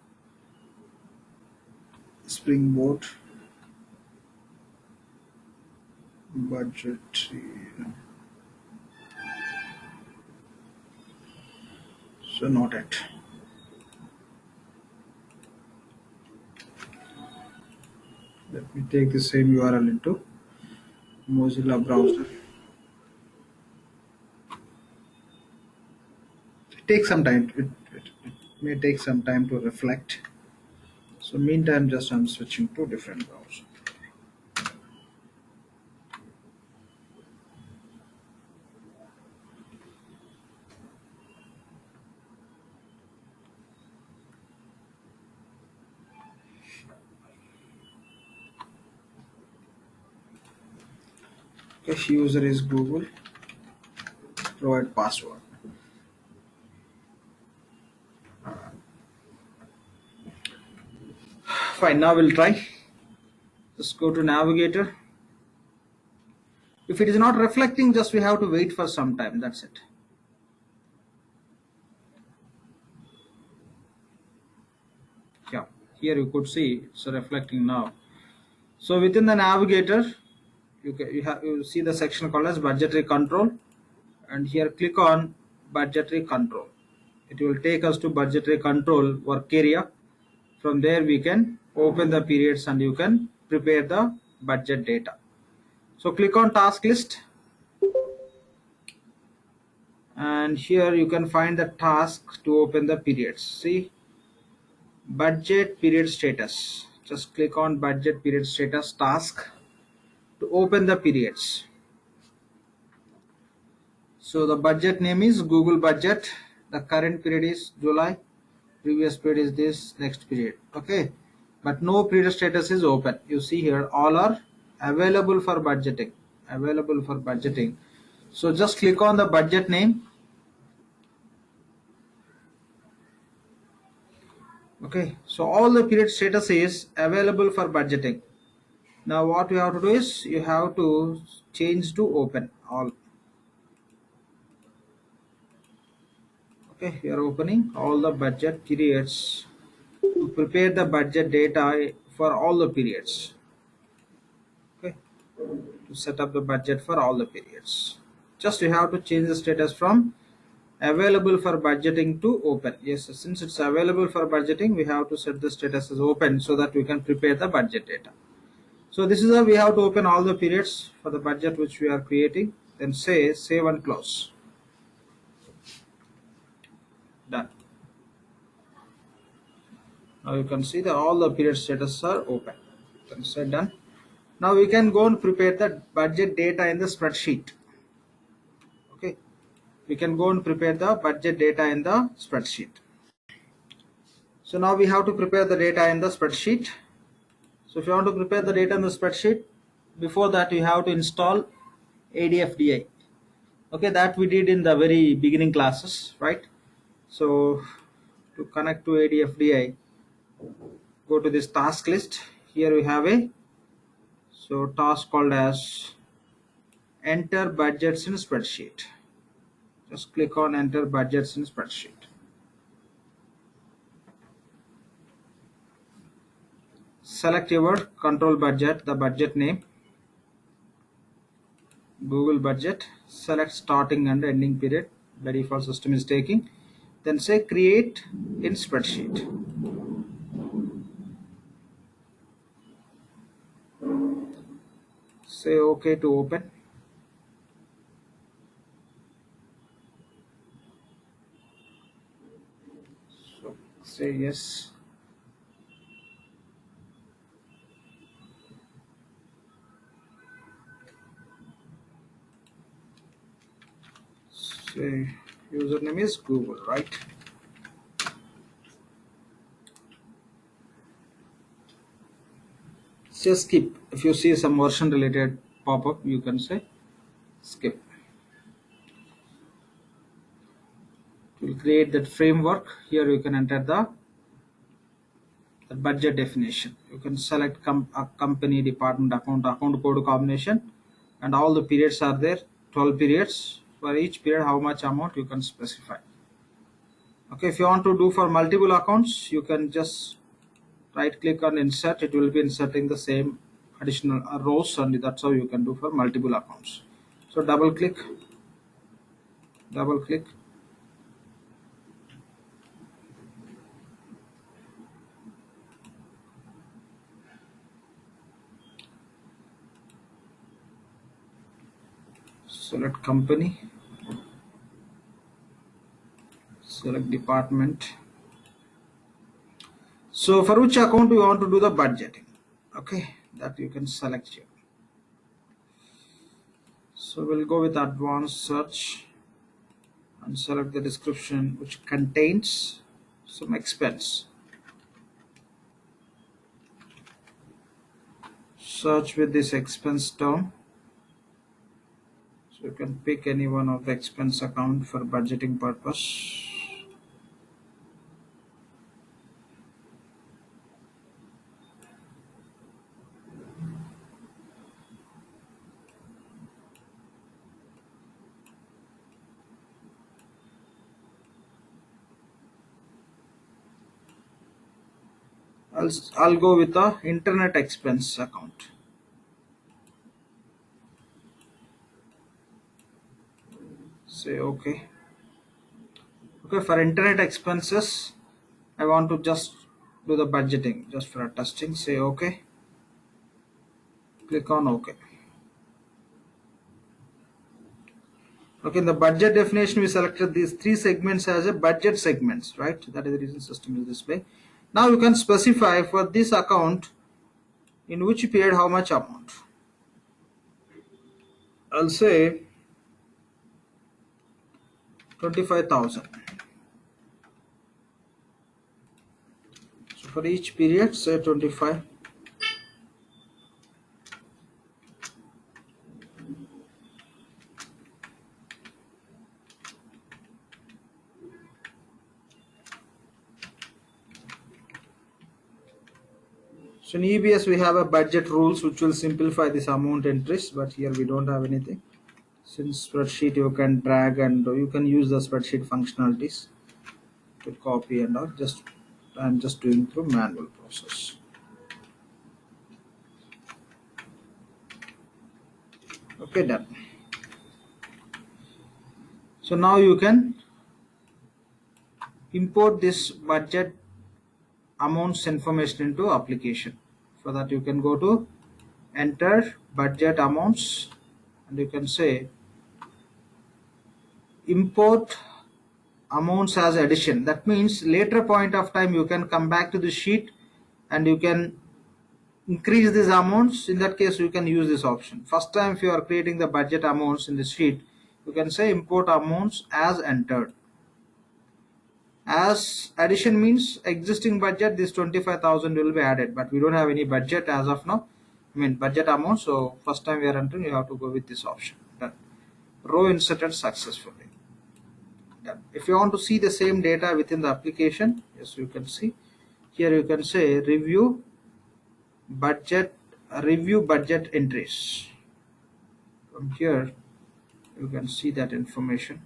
Springboard budgetary. So not it. Let me take the same URL into Mozilla browser. It takes some time. It may take some time to reflect. So meantime, just I'm switching to different browser. Okay, user is Google. Provide password. Fine, now we'll try. Just go to navigator. If it is not reflecting, just we have to wait for some time. That's it. Yeah, here you could see it's reflecting now. So within the navigator, you see the section called as budgetary control, and here click on budgetary control. It will take us to budgetary control work area. From there we can open the periods and you can prepare the budget data. So click on task list, and here you can find the task to open the periods. See, budget period status. Just click on budget period status task to open the periods. So the budget name is Google budget. The current period is July. Previous period is this, next period. Okay, but no period status is open. You see here, all are available for budgeting. Available for budgeting. So just click on the budget name. Okay, so all the period status is available for budgeting. Now what you have to do is you have to change to open all. Okay, we are opening all the budget periods to prepare the budget data for all the periods. Okay, to set up the budget for all the periods. Just you have to change the status from available for budgeting to open. Yes, since it's available for budgeting, we have to set the status as open so that we can prepare the budget data. So this is how we have to open all the periods for the budget which we are creating. Then say save and close. Done. Now you can see that all the period status are open. Then say done. Now we can go and prepare the budget data in the spreadsheet. Okay, we can go and prepare the budget data in the spreadsheet. So now we have to prepare the data in the spreadsheet. So if you want to prepare the data in the spreadsheet, before that you have to install ADFDI. Okay, that we did in the very beginning classes, right? So to connect to ADFDI, go to this task list. Here we have a task called as enter budgets in spreadsheet. Just click on enter budgets in spreadsheet. Select your control budget, the budget name, Google budget. Select starting and ending period. By default system is taking. Then say create in spreadsheet. Say OK to open. So say yes. Say username is Google, right? Just skip. If you see some version related pop-up, you can say skip. It will create that framework. Here you can enter the budget definition. You can select a company, department, account code combination, and all the periods are there. 12 periods. For each period, how much amount you can specify. Okay, if you want to do for multiple accounts, you can just right click on insert. It will be inserting the same additional rows, and that's how you can do for multiple accounts. So double click. Select company, select department. So for which account you want to do the budgeting, okay, that you can select here. So we'll go with advanced search and select the description which contains some expense. Search with this expense term. So you can pick any one of the expense account for budgeting purpose. I'll go with the internet expense account. Say okay. Okay, for internet expenses, I want to just do the budgeting just for testing. Say okay. Click on OK. Okay, in the budget definition, we selected these 3 segments as a budget segments, right? That is the reason system is this way. Now you can specify for this account in which period how much amount. I'll say 25,000. So for each period, say 25. So in EBS we have a budget rules which will simplify this amount entries, but here we don't have anything. Since spreadsheet you can drag and you can use the spreadsheet functionalities to copy and all. Just I'm just doing through manual process. Okay, done. So now you can import this budget amounts information into application. For that you can go to enter budget amounts and you can say import amounts as addition. That means later point of time you can come back to the sheet and you can increase these amounts. In that case you can use this option. First time if you are creating the budget amounts in the sheet, you can say import amounts as entered. As addition means existing budget, this 25,000 will be added, but we don't have any budget as of now. I mean budget amount. So first time we are entering, you have to go with this option. Done. Row inserted successfully. Done. If you want to see the same data within the application, yes, you can see. Here you can say budget, review budget entries. From here, you can see that information.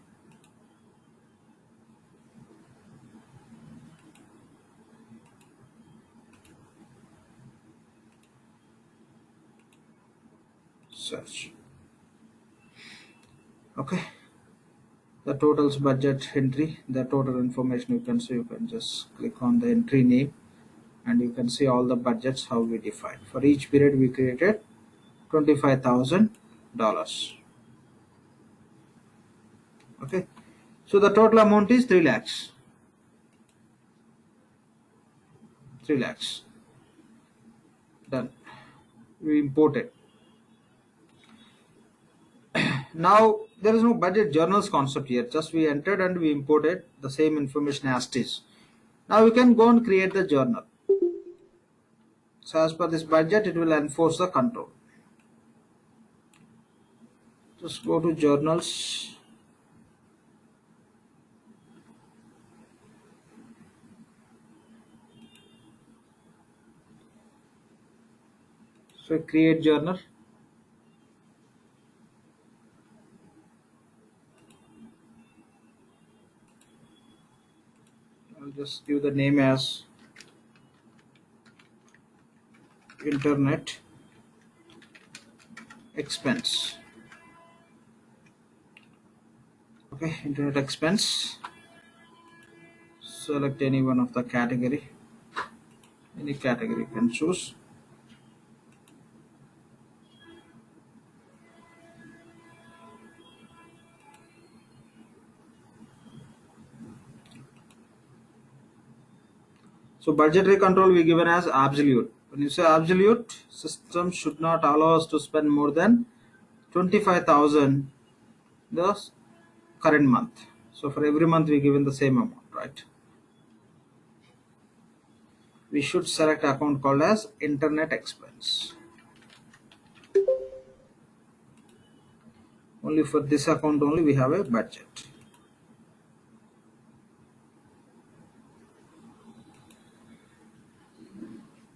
Search. Okay. The totals budget entry, the total information you can see. You can just click on the entry name and you can see all the budgets how we define. For each period we created $25,000. Okay. So the total amount is 3 lakhs. 3 lakhs. Done. We import it. Now there is no budget journals concept here. Just we entered and we imported the same information as it is. Now we can go and create the journal. So as per this budget, it will enforce the control. Just go to journals. So create journal. I'll just give the name as internet expense. Okay, internet expense. Select any one of the category. Any category you can choose. So budgetary control we given as absolute. When you say absolute, system should not allow us to spend more than 25,000 the current month. So for every month we given the same amount, right? We should select account called as internet expense. Only for this account only we have a budget.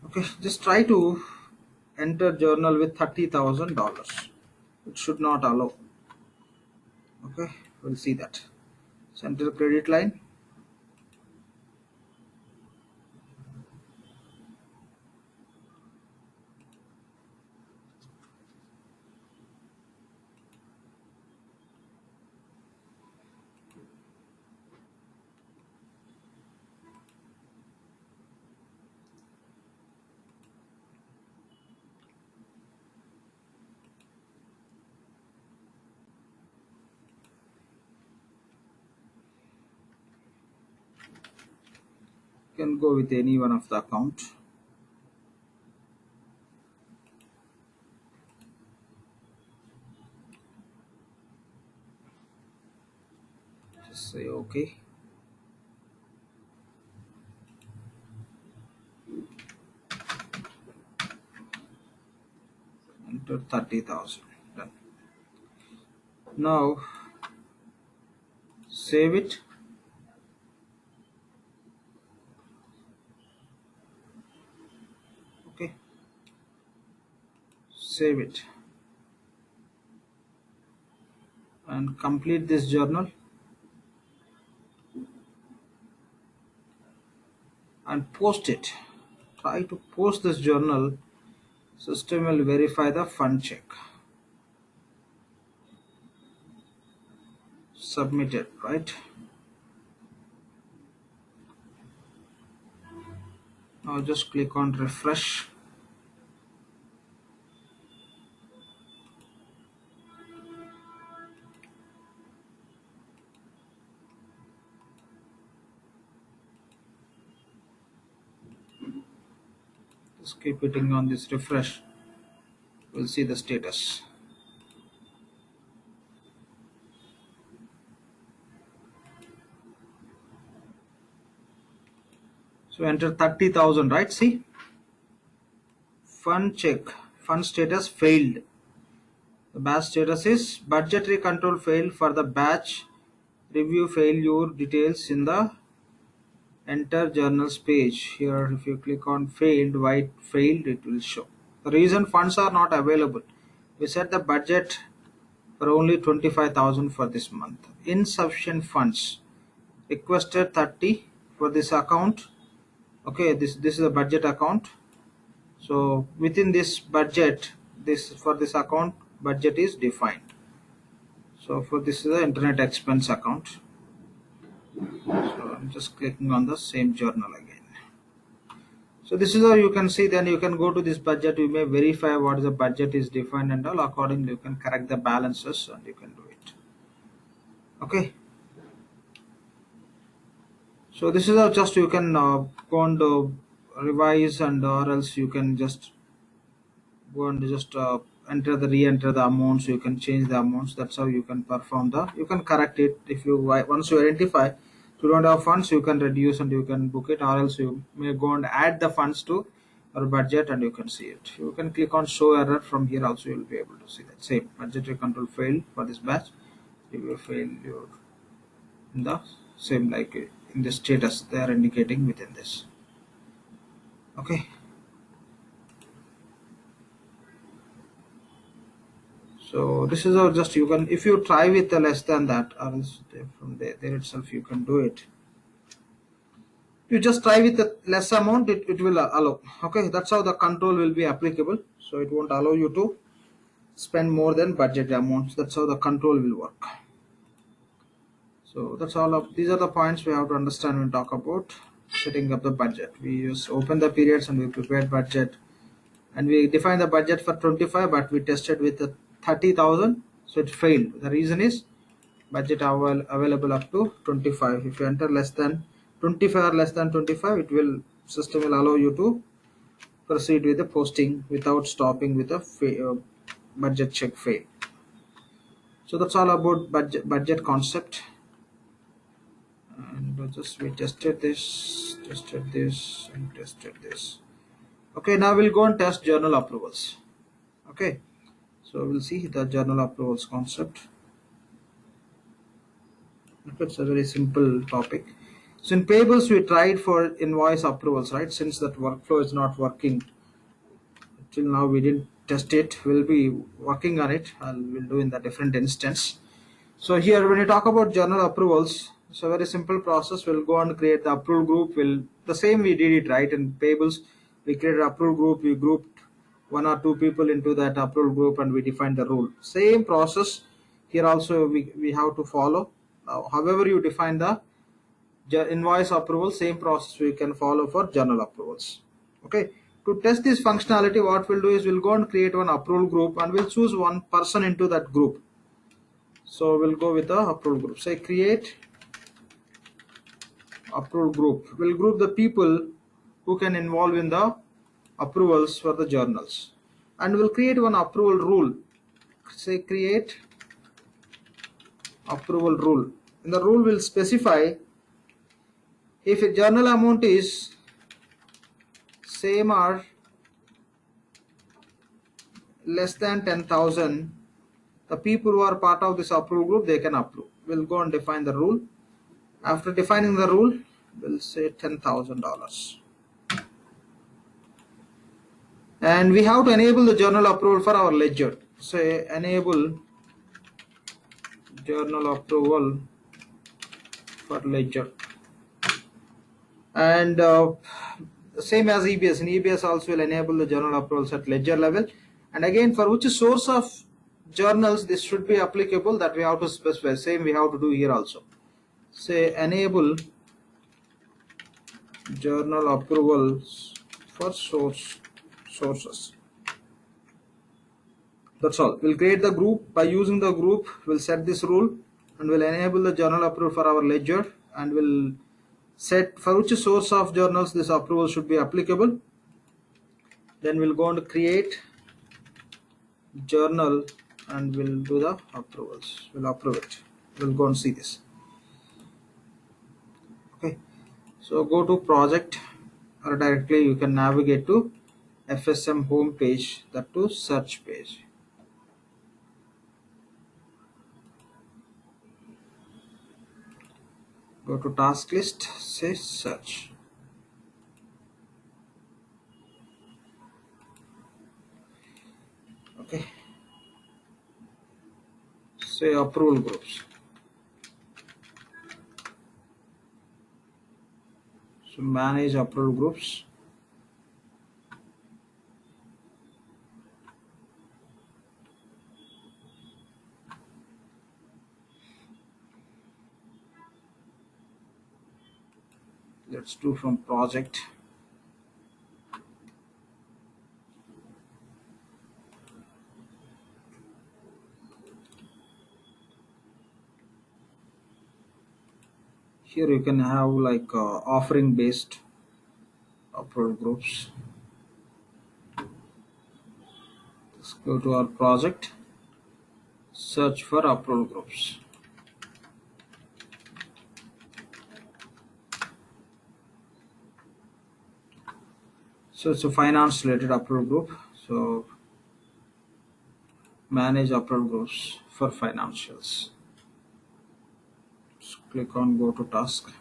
Okay, just try to enter journal with $30,000. It should not allow. Okay, we'll see that. Central credit line. You can go with any one of the account. Say okay. Enter 30,000. Done. Now save it. Okay, save it and complete this journal and post it. Try to post this journal. System will verify the fund check. Submit it, right? Now just click on refresh. Just keep hitting on this refresh. We'll see the status. So enter 30,000, right? See, fund check, fund status failed. The batch status is budgetary control failed for the batch. Review failure details in the enter journals page. Here, if you click on failed, white failed, it will show. The reason funds are not available. We set the budget for only 25,000 for this month. Insufficient funds. Requested 30 for this account. Okay, this is a budget account. So within this budget, this for this account budget is defined. So for this is the internet expense account. So I'm just clicking on the same journal again. So this is how you can see. Then you can go to this budget. You may verify what is the budget is defined and all. Accordingly, you can correct the balances and you can do it. Okay. So this is how just you can go and revise and or else you can just go and just enter the re-enter the amounts. You can change the amounts. That's how you can perform the. You can correct it if you once you identify you don't have funds, you can reduce and you can book it, or else you may go and add the funds to your budget and you can see it. You can click on show error from here. Also, you will be able to see that same budgetary control failed for this batch. You will fail your in the same like in the status they are indicating within this. Okay. So this is how just you can if you try with the less than that or else from there itself you can do it. You just try with the less amount, it will allow. Okay, that's how the control will be applicable. So it won't allow you to spend more than budget amounts. That's how the control will work. So that's all of these are the points we have to understand when we talk about setting up the budget. We just open the periods and we prepared budget and we define the budget for 25, but we tested with the 30,000, so it failed. The reason is budget available up to 25. If you enter less than 25 or less than 25, it will system will allow you to proceed with the posting without stopping with a budget check fail. So that's all about budget concept. And just we tested this, and tested this. Okay, now we'll go and test journal approvals. Okay, so we'll see the journal approvals concept. It's a very simple topic. So in payables, we tried for invoice approvals, right? Since that workflow is not working till now, we didn't test it. We'll be working on it. We'll do in the different instance. So here, when you talk about journal approvals, it's a very simple process. We'll go and create the approval group. The same we did it, right? In payables, we created an approval group. We grouped one or two people into that approval group and we defined the rule. Same process here also we have to follow. However you define the invoice approval, same process we can follow for journal approvals. Okay, to test this functionality, what we'll do is we'll go and create one approval group and we'll choose one person into that group. So we'll go with the approval group. Say create approval group. We'll group the people who can involve in the approvals for the journals, and we'll create one approval rule. Say create approval rule. and the rule will specify if a journal amount is same or less than 10,000, the people who are part of this approve group, they can approve. We'll go and define the rule. After defining the rule, we'll say $10,000. And we have to enable the journal approval for our ledger. Say enable journal approval for ledger. And same as EBS. In EBS also will enable the journal approvals at ledger level. And again, for which source of journals this should be applicable, that we have to specify. Same we have to do here also. Say enable journal approvals for sources. That's all. We'll create the group. By using the group, we'll set this rule and we'll enable the journal approval for our ledger, and we'll set for which source of journals this approval should be applicable. Then we'll go and create journal and we'll do the approvals. We'll approve it. We'll go and see this. Okay. So go to project, or directly you can navigate to FSM home page, that to search page. Go to task list, say search. Okay. Say approval groups. So manage approval groups. Let's do from project. Here you can have like offering based approval groups. Let's go to our project, search for approval groups. So it's a finance related approval group. So manage approval groups for financials. Just click on go to task.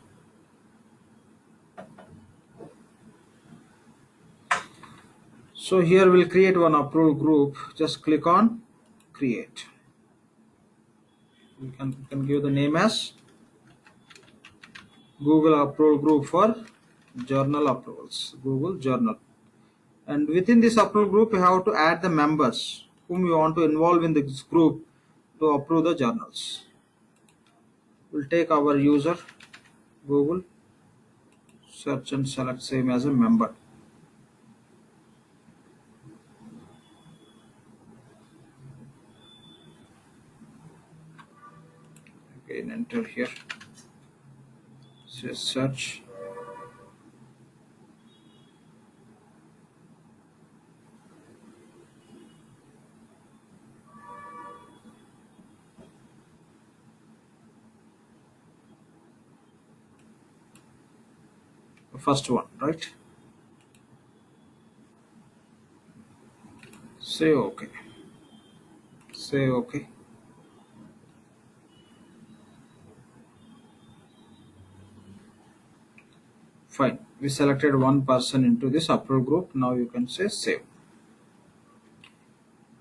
So here we'll create one approval group. Just click on create. You can give the name as Google approval group for journal approvals. Google journal. And within this approval group, you have to add the members whom you want to involve in this group to approve the journals. We'll take our user, Google, search and select same as a member. Again, enter here. Say search. The first one, right? Say OK. Say OK. Fine. We selected one person into this approval group. Now you can say save.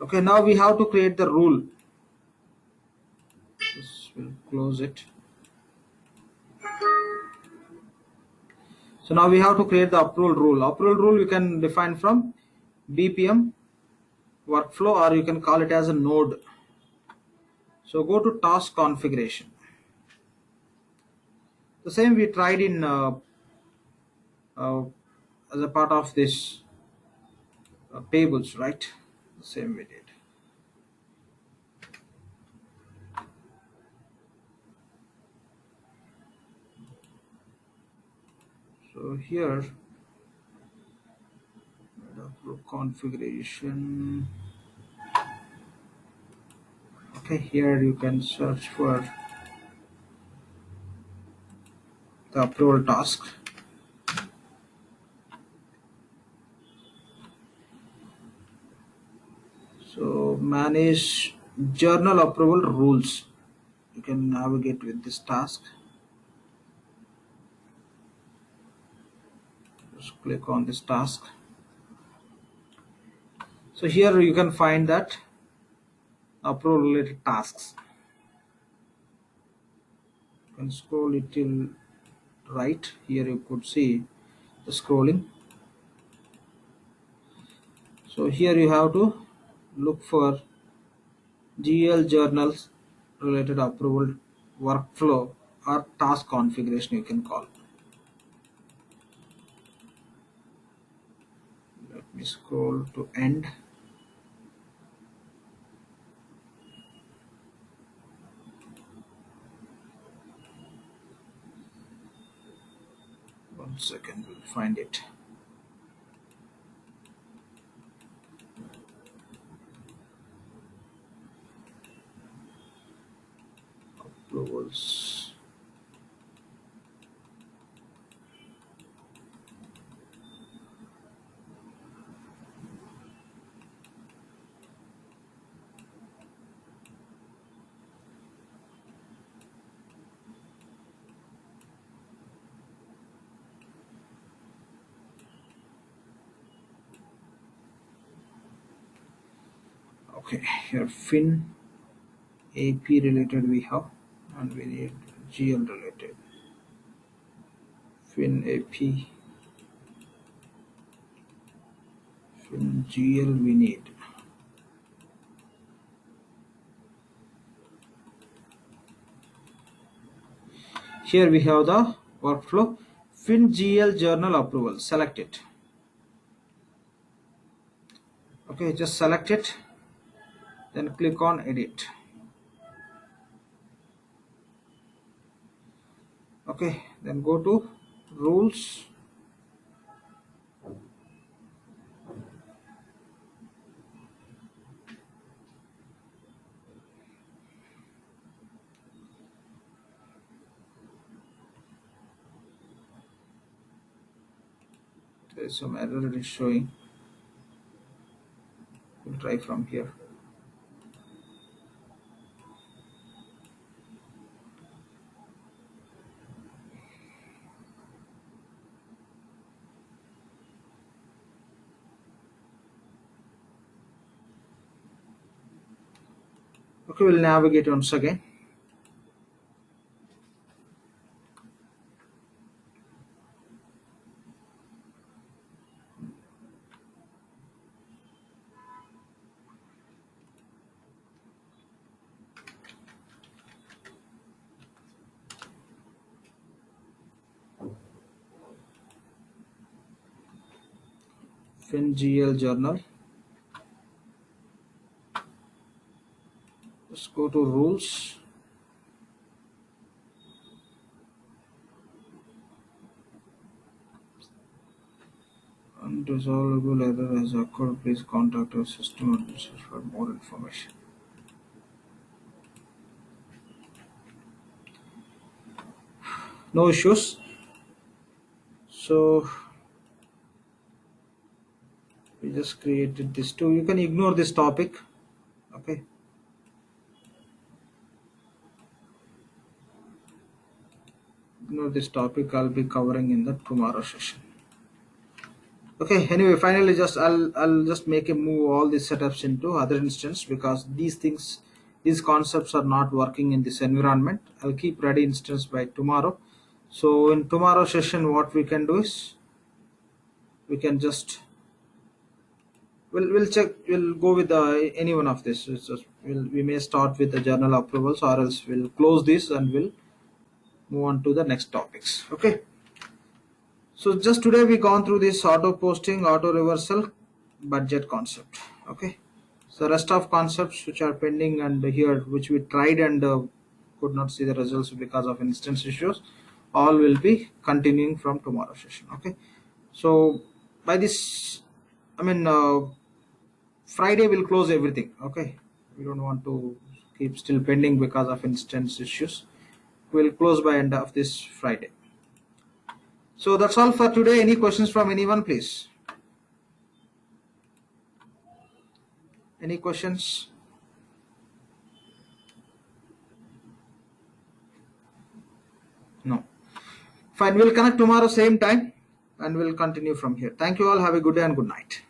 Okay, now we have to create the rule. This will close it. So now we have to create the approval rule. Approval rule you can define from BPM workflow, or you can call it as a node. So go to task configuration. The same we tried in as a part of this payables, right? The same we did. So here configuration. Okay, here you can search for the approval task. So manage journal approval rules. You can navigate with this task. Just click on this task. So here you can find that approval related tasks. You can scroll it till right. Here you could see the scrolling. So here you have to look for GL journals related approval workflow or task configuration, you can call. Let me scroll to end. One second, we'll find it. Approvals. Okay, here Fin AP related we have, and we need GL related. Fin AP, Fin GL we need. Here we have the workflow. Fin GL journal approval. Select it. Okay, just select it. Then click on edit. Okay, then go to rules. There is some error it is showing. We'll try from here. Okay, we'll navigate once again. FinGL journal. Just go to rules. Unresolvable error has occurred. Please contact our system administrator for more information. No issues. So we just created this too. You can ignore this topic. Okay. Ignore this topic. I'll be covering in the tomorrow session. Okay, anyway, finally I'll just make a move all these setups into other instance, because these concepts are not working in this environment. I'll keep ready instance by tomorrow. So in tomorrow session what we can do is we can just we'll check, we'll go with any one of this. It's just, we may start with the journal approvals, or else we'll close this and we'll move on to the next topics. Okay. So just today we gone through this auto posting, auto reversal, budget concept. Okay. So rest of concepts which are pending and here which we tried and could not see the results because of instance issues, all will be continuing from tomorrow session. Okay. So by this, I mean Friday will close everything. Okay. We don't want to keep still pending because of instance issues. We'll close by end of this Friday. So that's all for today. Any questions from anyone, please? Any questions? No. Fine, we'll connect tomorrow same time and we'll continue from here. Thank you all. Have a good day and good night.